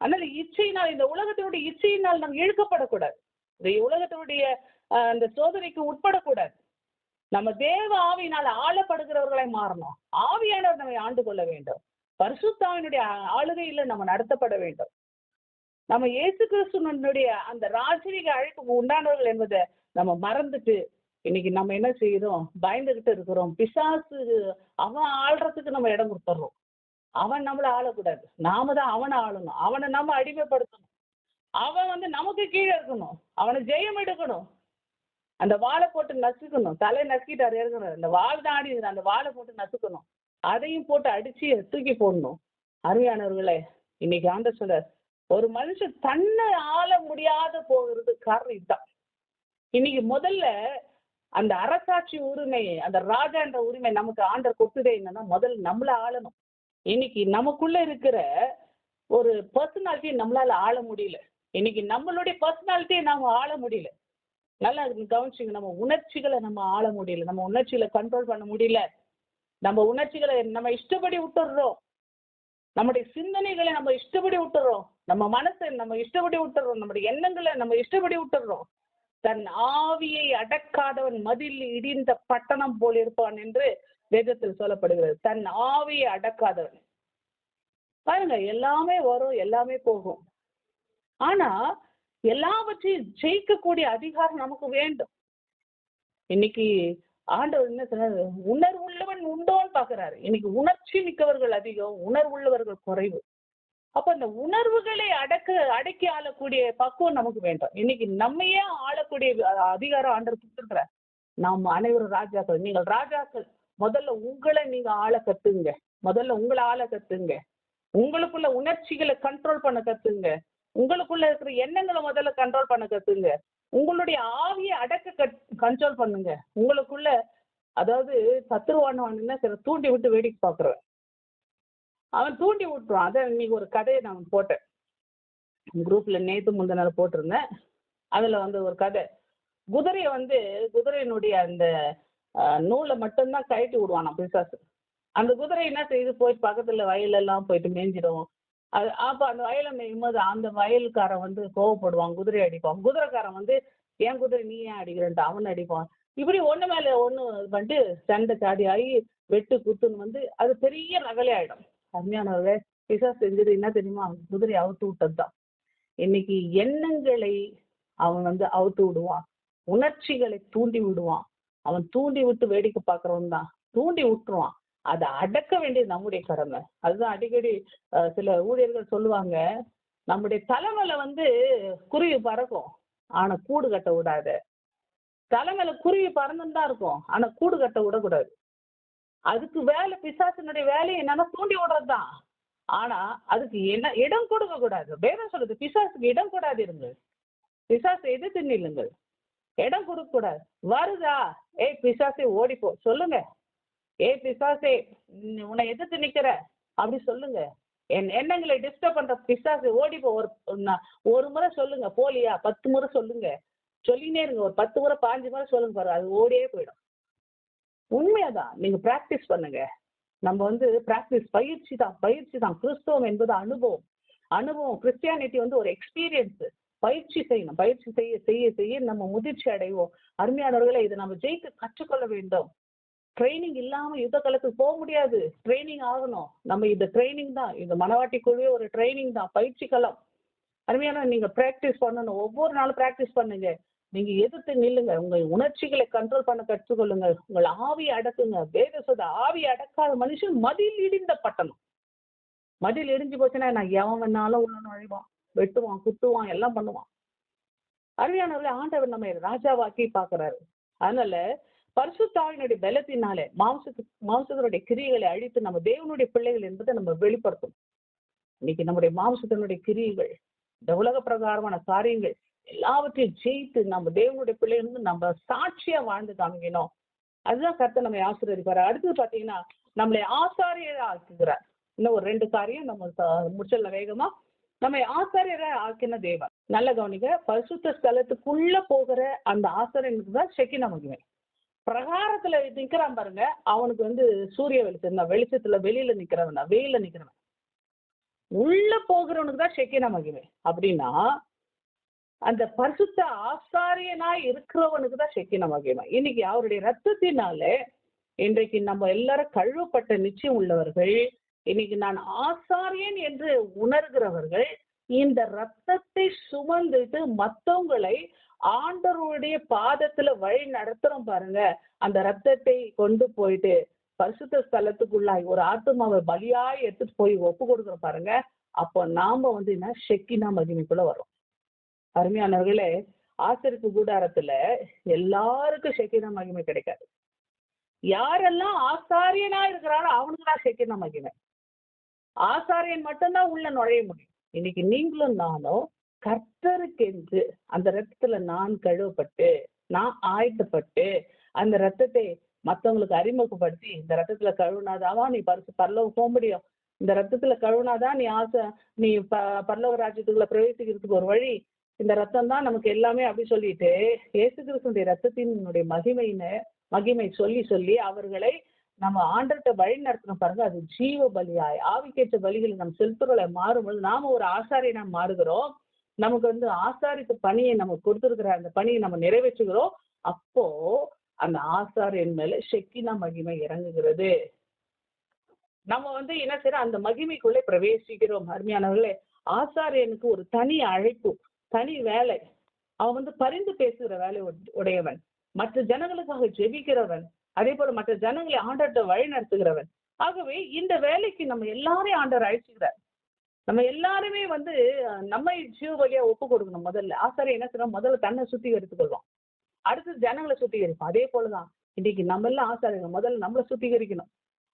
அதனால இச்சையினால், இந்த உலகத்தினுடைய இச்சையினால் நாம் இழுக்கப்படக்கூடாது. இந்த உலகத்தினுடைய அந்த சோதனைக்கு உட்படக்கூடாது. நம்ம தேவ ஆவியினால் ஆளப்படுகிறவர்களை மாறணும். ஆவியானவர் நம்மை ஆண்டு கொள்ள வேண்டும். பரிசுத்தாவினுடைய ஆளுகையில நம்ம நடத்தப்பட வேண்டும். நம்ம இயேசு கிறிஸ்துவனுடைய அந்த ராஜரீக அழைப்புக்கு உண்டானவர்கள் என்பதை நம்ம மறந்துட்டு இன்னைக்கு நம்ம என்ன செய்யறோம்? பயந்துகிட்டு இருக்கிறோம். பிசாசு அவன் ஆள்றதுக்கு நம்ம இடம் கொடுத்துறோம். அவன் நம்மள ஆளக்கூடாது. நாம தான் அவனை ஆளணும். அவனை நம்ம அடிமைப்படுத்தணும். அவன் நமக்கு கீழே இருக்கணும். அவனை ஜெயம் எடுக்கணும். அந்த வாழை போட்டு நசுக்கணும். தலை நசுக்கிட்டாரு இருக்கணும். அந்த வாள் தான் ஆடி அந்த வாழை போட்டு நசுக்கணும். அதையும் போட்டு அடிச்சு தூக்கி போடணும். அருமையானவர்களே, இன்னைக்கு ஆண்ட சொல்ற ஒரு மனுஷன் தன்னை ஆள முடியாத போகிறது காரணம் இதுதான். இன்னைக்கு முதல்ல அந்த அரசாட்சி உரிமை, அந்த ராஜான்ற உரிமை நமக்கு ஆண்டர் கொடுத்ததே என்னன்னா, முதல்ல நம்மள ஆளணும். இன்னைக்கு நமக்குள்ள இருக்கிற ஒரு பர்சனாலிட்டியை நம்மளால ஆள முடியல. இன்னைக்கு நம்மளுடைய பர்சனாலிட்டியை நாம ஆள முடியல. நல்லா கவனிச்சுங்க. நம்ம உணர்ச்சிகளை நம்ம ஆள முடியல. நம்ம உணர்ச்சிகளை கண்ட்ரோல் பண்ண முடியல. நம்ம உணர்ச்சிகளை நம்ம இஷ்டப்படி விட்டுடுறோம். நம்முடைய சிந்தனைகளை நம்ம இஷ்டப்படி விட்டுறோம். நம்ம மனசை நம்ம இஷ்டப்படி விட்டுறோம். நம்முடைய எண்ணங்களை நம்ம இஷ்டப்படி விட்டுறோம். தன் ஆவியை அடக்காதவன் மதில் இடிந்த பட்டணம் போல் இருப்பான் என்று வேதத்தில் சொல்லப்படுகிறது. தன் ஆவியை அடக்காதவன். பாருங்க, எல்லாமே வரும், எல்லாமே போகும். ஆனா எல்லாவற்றையும் ஜெயிக்கக்கூடிய அதிகாரம் நமக்கு வேண்டும். இன்னைக்கு ஆண்டவர் என்ன சொன்னாரு? உணர்வுள்ளவன் உண்டோன்னு பாக்குறாரு. இன்னைக்கு உணர்ச்சி மிக்கவர்கள் அதிகம், உணர்வுள்ளவர்கள் குறைவு. அப்ப அந்த உணர்வுகளை அடக்கி ஆளக்கூடிய பக்குவம் நமக்கு வேண்டும். இன்னைக்கு நம்மையே ஆளக்கூடிய அதிகாரம் ஆண்டவர் கொடுத்துருக்கிறார். நாம் அனைவரும் ராஜாக்கள். நீங்கள் ராஜாக்கள். முதல்ல உங்களை நீங்க ஆள கத்துங்க. முதல்ல உங்களை ஆள கத்துங்க. உங்களுக்குள்ள உணர்ச்சிகளை கண்ட்ரோல் பண்ண கத்துங்க. உங்களுக்குள்ள இருக்கிற எண்ணங்களை முதல்ல கண்ட்ரோல் பண்ண கத்துங்க. உங்களுடைய ஆவியை கண்ட்ரோல் பண்ணுங்க. உங்களுக்குள்ள, அதாவது சத்துருவானவன் சில தூண்டி விட்டு வேடிக்கை பார்க்குறவன். அவன் தூண்டி விட்டுருவான். அதை இன்னைக்கு ஒரு கதையை நான் போட்டேன் குரூப்ல, நேத்து முந்தின நாள் போட்டிருந்தேன். அதுல ஒரு கதை. குதிரையினுடைய அந்த நூலை மட்டும்தான் கழட்டி விடுவான் பிசாசு. அந்த குதிரை என்ன செய்யுது? போயிட்டு பக்கத்துல வயலெல்லாம் போயிட்டு மேய்ஞ்சிடும். அப்ப அந்த வயலை மேயும் போது அந்த வயலுக்காரன் கோவப்படுவான், குதிரை அடிப்பான். குதிரைக்காரன் என் குதிரை நீ ஏன் அடிக்கிறன்ட்டு அவன் அடிப்பான். இப்படி ஒண்ணு மேல ஒண்ணு பண்ணிட்டு சண்டை சாடி ஆகி வெட்டு குத்துன்னு அது பெரிய ரகலே ஆயிடும். அருமையானவர்களே, பிசாசு செஞ்சது என்ன தெரியுமா? குதிரை அவுத்து விட்டதுதான். இன்னைக்கு எண்ணங்களை அவன் அவுத்து விடுவான். உணர்ச்சிகளை தூண்டி விடுவான். அவன் தூண்டி விட்டு வேடிக்கை பார்க்கறவன் தான். தூண்டி விட்டுருவான். அதை அடக்க வேண்டியது நம்முடைய கடமை. அதுதான் அடிக்கடி சில ஊழியர்கள் சொல்லுவாங்க, நம்முடைய தலைமையில குருவி பறக்கும், ஆனா கூடு கட்ட விடாது. தலைமையில குருவி பறந்துன்னு தான் இருக்கும், ஆனா கூடு கட்ட விடக்கூடாது. அதுக்கு வேலை, பிசாசினுடைய வேலை என்னன்னா தூண்டி விடுறதுதான். ஆனா அதுக்கு என்ன இடம் கொடுக்க கூடாது. வேதம் சொல்லுது, பிசாசுக்கு இடம் கூடாது இருங்கள், பிசாசை எதிர்த்து நில்லுங்கள், இடம் கொடுக்க கூடாது. வருதா, ஏய் பிசாசை ஓடிப்போ சொல்லுங்க. ஏய் பிசாசே, உன்னை எதிர்த்து நிக்கிற அப்படி சொல்லுங்க. என் எண்ணங்களை டிஸ்டர்ப் பண்ற பிசாசு ஓடிப்போ. ஒரு முறை சொல்லுங்க, போலியா 10 முறை சொல்லுங்க. சொல்லினே இருங்க, ஒரு 10 முறை 5 முறை சொல்லுங்க பாரு, அது ஓடியே போயிடும். உண்மையாதான். நீங்க பிராக்டிஸ் பண்ணுங்க. நம்ம பிராக்டிஸ், பயிற்சி தான். கிறிஸ்தவம் என்பது அனுபவம். கிறிஸ்டியானிட்டி ஒரு எக்ஸ்பீரியன்ஸ். பயிற்சி செய்யணும். பயிற்சி செய்ய செய்ய செய்ய நம்ம முதிர்ச்சி அடைவோம். அருமையானவர்களை, இதை நம்ம ஜெயிக்க கற்றுக்கொள்ள வேண்டும். ட்ரைனிங் இல்லாம யுத்த களத்துக்கு போக முடியாது. ட்ரைனிங் ஆகணும். நம்ம இந்த ட்ரைனிங் தான், இந்த மனவாட்டி குழுவே ஒரு ட்ரைனிங் தான், பயிற்சி களம். அருமையான நீங்க பிராக்டிஸ் பண்ணணும். ஒவ்வொரு நாளும் பிராக்டிஸ் பண்ணுங்க. நீங்க எதிர்த்து நில்லுங்க. உங்கள் உணர்ச்சிகளை கண்ட்ரோல் பண்ண கற்றுக்கொள்ளுங்க. உங்கள் ஆவியை அடக்குங்க. வேத சொல்ற ஆவியை அடக்காத மனுஷன் மதில் இடிந்த பட்டணம். மதில் இடிஞ்சு போச்சுன்னா நான் எவன் வேணாலும் உள்ள நுழைவான், வெட்டுவான், குத்துவான், எல்லாம் பண்ணுவான். அருமையானவர்களே, ஆண்டவர் நம்ம ராஜாவாக்கி பாக்குறாரு. அதனால பரிசுத்தாவினுடைய பலத்தினாலே மாம்சத்தினுடைய கிரியைகளை அழித்து நம்ம தேவனுடைய பிள்ளைகள் என்பதை நம்ம வெளிப்படுத்தும். இன்னைக்கு நம்முடைய மாம்சத்தினுடைய கிரியைகள், இந்த உலக பிரகாரமான காரியங்கள் எல்லாவற்றையும் ஜெயித்து நம்ம தேவனுடைய பிள்ளைகள் நம்ம சாட்சியா வாழ்ந்து காமிக்கணும். அதுதான் கர்த்தர் நம்மை ஆசீர்வதிப்பார். அடுத்தது பார்த்தீங்கன்னா, நம்மளை ஆசாரியரா ஆக்குகிறார். இன்னும் ஒரு 2 காரியம் நம்ம முடிச்சிடலாம் வேகமா. நம்மை ஆசாரியரா ஆக்கின தேவன். நல்ல கவனிங்க. பரிசுத்த ஸ்தலத்துக்குள்ள போகிற அந்த ஆசாரியனுக்கு தான் ஷெக்கினா மகிமை. பிரகாரத்துல நிக்கிறான் பாருங்க, அவனுக்கு வந்து சூரிய வெளிச்சம் தான். வெளிச்சத்துல வெளியில நிக்கிறவன் தான், வெயில நிக்கிறவன். உள்ள போகிறவனுக்கு தான் ஷெக்கினா மகிமை. அப்படின்னா அந்த பரிசுத்த ஆசாரியனாய் இருக்கிறவனுக்கு தான் ஷெக்கினா மகிமை. இன்னைக்கு அவருடைய ரத்தத்தினால இன்றைக்கு நம்ம எல்லாரும் கழுவப்பட்ட நிச்சயம் உள்ளவர்கள். இன்னைக்கு நான் ஆசாரியன் என்று உணர்கிறவர்கள் இந்த ரத்தத்தை சுமந்துட்டு மத்தவங்களை ஆண்டவருடைய பாதத்துல வழி நடத்துறோம் பாருங்க. அந்த ரத்தத்தை கொண்டு போயிட்டு பரிசுத்த ஸ்தலத்துக்குள்ளாய் ஒரு ஆத்துமாவை பலியாய் எடுத்துட்டு போய் ஒப்பு கொடுக்குறோம் பாருங்க. அப்போ நாம வந்து என்ன ஷெக்கினா மகிமைக்குள்ள வரும். அருமையானவர்களே, ஆசரிப்பு கூடாரத்துல எல்லாருக்கும் ஷெக்கினா மகிமை கிடைக்காது. யாரெல்லாம் ஆசாரியனா இருக்கிறாரோ அவனுக்கு தான் ஷெக்கினா மகிமை. ஆசாரியன் மட்டும்தான் உள்ள நுழைய முடியும். இன்னைக்கு நீங்களும் நானும் கர்த்தருக்கென்று அந்த ரத்தத்துல நான் கழுவப்பட்டு, நான் ஆயத்தப்பட்டு, அந்த ரத்தத்தை மத்தவங்களுக்கு அறிமுகப்படுத்தி, இந்த ரத்தத்துல கழுவுனாதான் நீ பரலோகம் போக முடியும். இந்த ரத்தத்துல கழுவுனாதான் நீ பரலோக ராஜ்யத்துக்குள்ள பிரவேசிக்கிறதுக்கு ஒரு வழி. இந்த ரத்தம் தான் நமக்கு எல்லாமே அப்படி சொல்லிட்டு இயேசு கிறிஸ்துடைய ரத்தத்தினுடைய மகிமை சொல்லி சொல்லி அவர்களை நம்ம ஆண்டர்கிட்ட வழி நடத்தணும் பாருங்க. அது ஜீவ பலியாய் ஆவிக்கேற்ற பலிகளை நம்ம செலுத்துறோம் மாறும்போது நாம ஒரு ஆசாரியனா மாறுகிறோம். நமக்கு வந்து ஆசாரித்த பணியை நம்ம கொடுத்துருக்கிற அந்த பணியை நம்ம நிறைவேற்றுகிறோம். அப்போ அந்த ஆசாரியன் மேல ஷெக்கினா மகிமை இறங்குகிறது. நம்ம வந்து என்ன செய்யறோம், அந்த மகிமைக்குள்ளே பிரவேசிக்கிறோம். அருமையானவர்களே, ஆசாரியனுக்கு ஒரு தனி அழைப்பு, தனி வேலை. அவன் வந்து பரிந்து பேசுகிற வேலை உடையவன், மற்ற ஜனங்களுக்காக ஜெபிக்கிறவன், அதே போல மற்ற ஜனங்களை ஆண்டவர்கிட்ட வழி நடத்துகிறவன். ஆகவே இந்த வேலைக்கு நம்ம எல்லாரையும் ஆண்டவர் அழைச்சுக்கிறார். நம்ம எல்லாருமே வந்து நம்ம ஜீவ வழியா ஒப்பு கொடுக்கணும். முதல்ல ஆசாரியன் என்ன செய்யணும், முதல்ல தன்னை சுத்திகரித்துக் கொள்வோம், அடுத்து ஜனங்களை சுத்திகரிப்போம். அதே போலதான் இன்னைக்கு நம்ம எல்லாம் ஆசாரியர்கள் முதல்ல நம்மளை சுத்திகரிக்கணும்,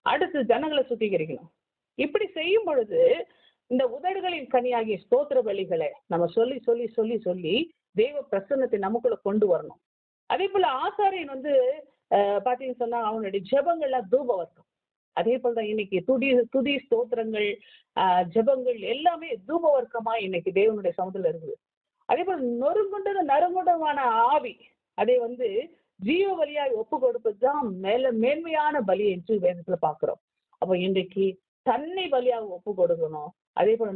அடுத்து ஜனங்களை சுத்திகரிக்கணும். இப்படி செய்யும் பொழுது இந்த உதடுகளின் கனியாகிய ஸ்தோத்திர பலிகளை நம்ம சொல்லி சொல்லி சொல்லி சொல்லி தெய்வ பிரசன்னத்தை நமக்குள்ள கொண்டு வரணும். அதே போல ஆசாரியன் வந்து பாத்தீங்கன்னு சொன்னா அவனுடைய ஜெபங்கள்லாம் தூப வர்க்கம். அதே போலதான் இன்னைக்கு துதி ஸ்தோத்திரங்கள் ஜெபங்கள் எல்லாமே தூப வர்க்கமா இன்னைக்கு தேவனுடைய சமூகத்துல இருக்குது. அதே போல நறுங்குண்டமான ஆவி அதை வந்து ஜீவ பலியாய் ஒப்பு கொடுப்பதுதான் மேன்மையான பலி என்று வேதத்துல பாக்குறோம். அப்ப இன்றைக்கு தன்னை பலியாக ஒப்பு கொடுக்கணும். அதே போல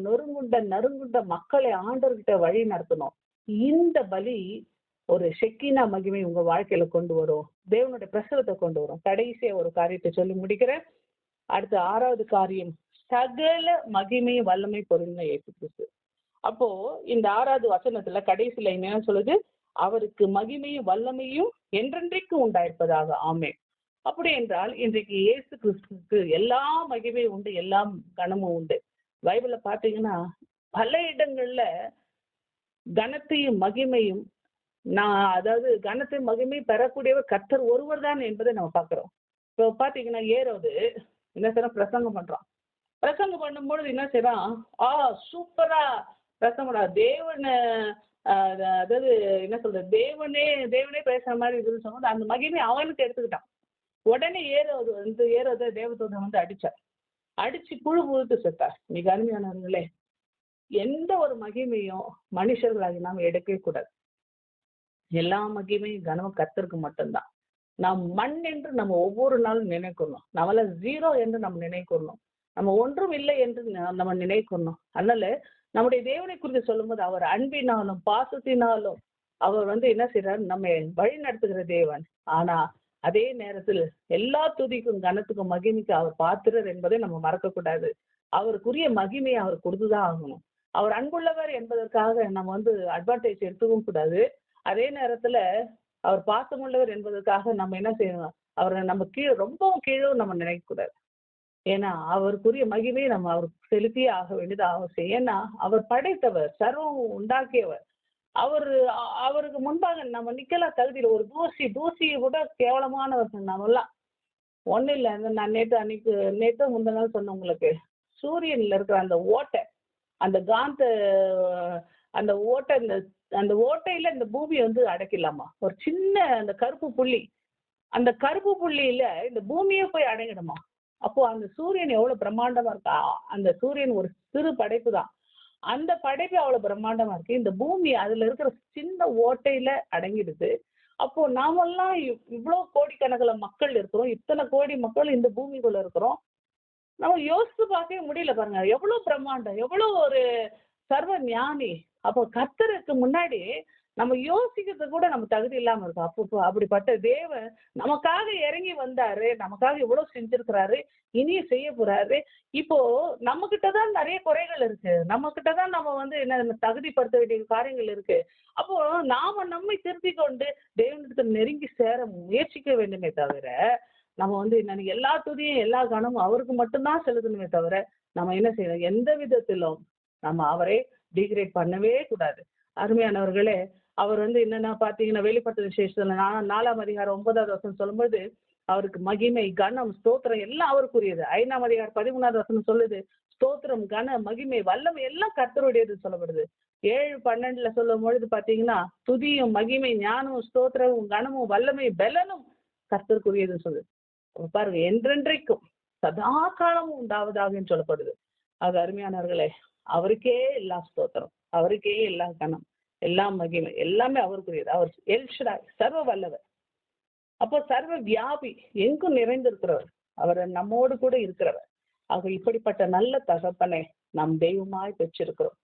நறுங்குண்ட மக்களை ஆண்டவர்கிட்ட வழி நடத்தணும். இந்த பலி ஒரு ஷெக்கினா மகிமை உங்க வாழ்க்கையில கொண்டு வரும், தேவனுடைய பிரசனத்தை கொண்டு வரும். கடைசியா ஒரு காரியத்தை சொல்லி முடிக்கிறேன். அடுத்த 6வது காரியம், சகல மகிமை வல்லமை பொருந்தின இயேசு கிறிஸ்து. அப்போ இந்த 6வது வசனத்துல கடைசியில என்ன சொல்லுது, அவருக்கு மகிமையும் வல்லமையும் என்றென்றைக்கும் உண்டாயிருப்பதாக. ஆமென். அப்படி என்றால் இன்றைக்கு இயேசு கிறிஸ்துக்கு எல்லா மகிமையும் உண்டு, எல்லாம் கனமும் உண்டு. பைபிள்ல பாத்தீங்கன்னா பல இடங்கள்ல கனத்தையும் மகிமையும் அதாவது கனத்தையும் மகிமை பெறக்கூடியவர் கர்த்தர் ஒருவர் தான் என்பதை நம்ம பாக்குறோம். இப்போ பாத்தீங்கன்னா ஏரோது என்ன செய்யறான், பிரசங்கம் பண்றான். பிரசங்கம் பண்ணும்பொழுது என்ன செய்யறான், சூப்பரா பிரசங்கம் தேவன் அதாவது என்ன சொல்றது, தேவனே பேசுற மாதிரி இருக்குன்னு சொன்னது அந்த மகிமை அவனுக்கு எடுத்துக்கிட்டான். உடனே ஏரோது தேவதூதன் வந்து அடிச்சு புழுத்து செத்தார். மிக அருமையானவர்களே, எந்த ஒரு மகிமையும் மனுஷர்களாகி நாம் எடுக்கவே கூடாது. எல்லா மகிமையும் கனமும் கர்த்தருக்கு மட்டும்தான். நாம் மண் என்று நம்ம ஒவ்வொரு நாளும் நினைக்கணும். நம்மள ஜீரோ என்று நம்ம நினைக்கணும். நம்ம ஒன்றும் இல்லை என்று நம்ம நினைக்கணும். அதனால நம்முடைய தேவனை குறித்து சொல்லும்போது அவர் அன்பினாலும் பாசத்தினாலும் அவர் வந்து என்ன செய்யறாரு, நம்ம வழி நடத்துகிற தேவன். ஆனா அதே நேரத்தில் எல்லா துதிக்கும் கனத்துக்கும் மகிமைக்கு அவர் பாத்திரர் என்பதை நம்ம மறக்கக்கூடாது. அவருக்குரிய மகிமையை அவர் கொடுத்துதான் ஆகணும். அவர் அன்புள்ளவர் என்பதற்காக நம்ம வந்து அட்வான்டேஜ் எடுத்துக்கவும் கூடாது. அதே நேரத்துல அவர் பாசமுள்ளவர் என்பதற்காக நம்ம என்ன செய்யணும், அவரை நம்ம ரொம்பவும் கீழே நம்ம நினைக்க கூடாது. ஏன்னா அவருக்குரிய மகிமையை நம்ம அவருக்கு செலுத்தியே ஆக வேண்டியது அவசியம். ஏன்னா அவர் படைத்தவர், சர்வம் உண்டாக்கியவர். அவருக்கு முன்பாக நம்ம நிக்கலாம் தகுதியில் ஒரு தூசியை விட கேவலமானவர். நம்மெல்லாம் ஒன்றும் இல்லை. நான் நேற்று முந்தின நாள் சொன்னேன் உங்களுக்கு, சூரியன்ல இருக்கிற அந்த ஓட்டை, அந்த காந்த அந்த ஓட்டை, அந்த ஓட்டையில இந்த பூமியை வந்து அடைக்கலாமா, ஒரு சின்ன அந்த கருப்பு புள்ளி அந்த கருப்பு புள்ளியில இந்த பூமியே போய் அடங்கிடுமா. அப்போ அந்த சூரியன் எவ்வளவு பிரம்மாண்டமா இருக்கா. அந்த சூரியன் ஒரு சிறு படைப்பு தான். அந்த படைப்பு அவ்வளவு பிரம்மாண்டமா இருக்கு. இந்த பூமி அதுல இருக்கிற சின்ன ஓட்டையில அடங்கிடுது. அப்போ நாமெல்லாம் இவ்வளவு கோடிக்கணக்குல மக்கள் இருக்கிறோம். இத்தனை கோடி மக்கள் இந்த பூமிக்குள்ள இருக்கிறோம். நம்ம யோசிச்சு பார்க்கவே முடியல பாருங்க. எவ்வளவு பிரம்மாண்டம், எவ்வளவு ஒரு சர்வ ஞானி. அப்போ கர்த்தருக்கு முன்னாடி நம்ம யோசிக்கிறது கூட நம்ம தகுதி இல்லாம இருக்கோம். அப்போ அப்படிப்பட்ட தேவன் நமக்காக இறங்கி வந்தாரு, நமக்காக இவ்வளவு செஞ்சிருக்கிறாரு, இனியும் செய்ய போறாரு. இப்போ நம்ம கிட்டதான் நிறைய குறைகள் இருக்கு. நம்ம கிட்டதான் நம்ம என்ன தகுதிப்படுத்த வேண்டிய காரியங்கள் இருக்கு. அப்போ நாம நம்மை திருத்திக் கொண்டு தேவனிடத்தில் நெருங்கி சேர முயற்சிக்க வேண்டுமே தவிர, நம்ம என்னன்னு எல்லா துதியும் எல்லா கனமும் அவருக்கு மட்டும்தான் செலுத்தணுமே தவிர, நம்ம என்ன செய்யணும், எந்த விதத்திலும் நம்ம அவரை டிகிரேட் பண்ணவே கூடாது. அருமையானவர்களே, அவர் என்னன்னா பாத்தீங்கன்னா வெளிப்படுத்தின விசேஷத்துல 4ஆம் அதிகாரம் 9வது வசனம் சொல்லும்போது, அவருக்கு மகிமை கனம் ஸ்தோத்திரம் எல்லாம் அவருக்குரியது. 5ஆம் அதிகாரம் 13வது வசனம் சொல்லுது, ஸ்தோத்திரம் கன மகிமை வல்லமை எல்லாம் கர்த்தருடையது சொல்லப்படுது. 7:12 சொல்லும் பொழுது பாத்தீங்கன்னா, துதியும் மகிமை ஞானமும் ஸ்தோத்திரமும் கனமும் வல்லமை பலனும் கர்த்தருக்குரியதுன்னு சொல்லுது. பாருங்க, என்றென்றைக்கும் சதா காலமும் உண்டாவதாக சொல்லப்படுது. அது அருமையானவர்களே, அவருக்கே எல்லா ஸ்தோத்திரம், அவருக்கே எல்லா கனம், எல்லா மகிமை எல்லாமே அவருக்குரியது. அவர் எல்ஷடாய், சர்வ வல்லவர். அப்போ சர்வ வியாபி, எங்கும் நிறைந்திருக்கிறவர், அவர் நம்மோடு கூட இருக்கிறவர். ஆக இப்படிப்பட்ட நல்ல தகப்பனை நாம் தெய்வமாய் பெற்றிருக்கிறோம்.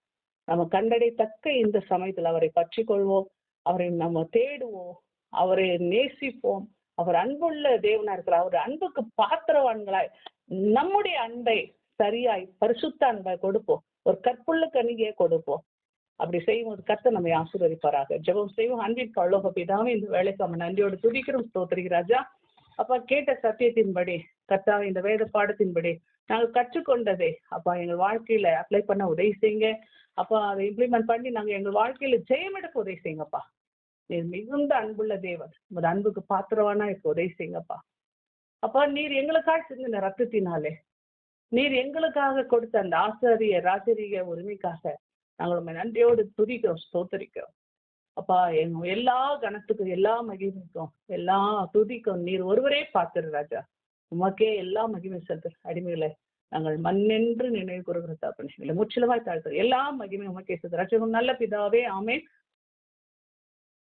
நம்ம கண்டடைத்தக்க இந்த சமயத்தில் அவரை பற்றி கொள்வோம், அவரை நம்ம தேடுவோம், அவரை நேசிப்போம். அவர் அன்புள்ள தேவனா இருக்கிறார். அவர் அன்புக்கு பாத்திரவான்களாய் நம்முடைய அன்பை சரியாய் பரிசுத்த அன்பை கொடுப்போம், ஒரு கற்புள்ள கனியை கொடுப்போம். அப்படி செய்யும்போது கர்த்தர் நம்மை ஆசீர்வதிப்பாராக. ஜெபம் செய்வோம். அன்பின் பரலோக பிதாவே, இந்த வேலைக்கு நம்ம நன்றியோடு துதிக்கிறோம், ஸ்தோத்திரிக்கிறோம் ராஜா. அப்பா, கேட்ட சத்தியத்தின்படி கர்த்தாவே, இந்த வேத பாடத்தின்படி நாங்கள் கற்றுக்கொண்டதை அப்பா எங்கள் வாழ்க்கையில அப்ளை பண்ண உதவி செய்யுங்க அப்பா. அதை இம்ப்ளிமெண்ட் பண்ணி நாங்க எங்கள் வாழ்க்கையில ஜெயம் எடுக்க உதவி செய்யுங்கப்பா. நீர் மிகுந்த அன்புள்ள தேவன், உங்க அன்புக்கு பாத்திரவானா இப்ப உதவி செய்யுங்கப்பா. அப்பா, நீர் எங்களுக்காக சிந்தின ரத்தத்தினாலே, நீர் எங்களுக்காக கொடுத்த அந்த ஆசாரிய ராஜரீக உரிமைக்காக நாங்கள் உண்மை நன்றியோடு துதிக்கிறோம், ஸ்தோத்தரிக்கிறோம் அப்பா. எல்லா கணத்துக்கும் எல்லா மகிமைக்கும் எல்லா துதிக்கும் நீர் ஒருவரே பாத்துரு ராஜா. உமக்கே எல்லா மகிமை செலுத்து. அடிமைகளை நாங்கள் மண்ணென்று நினைவு கூறுகிற தகப்பனே, இல்லை முற்றிலுமாய் தாழ்த்துறோம். எல்லா மகிமை உமக்கே செலுத்து ராஜா. நல்ல பிதாவே, ஆமென்.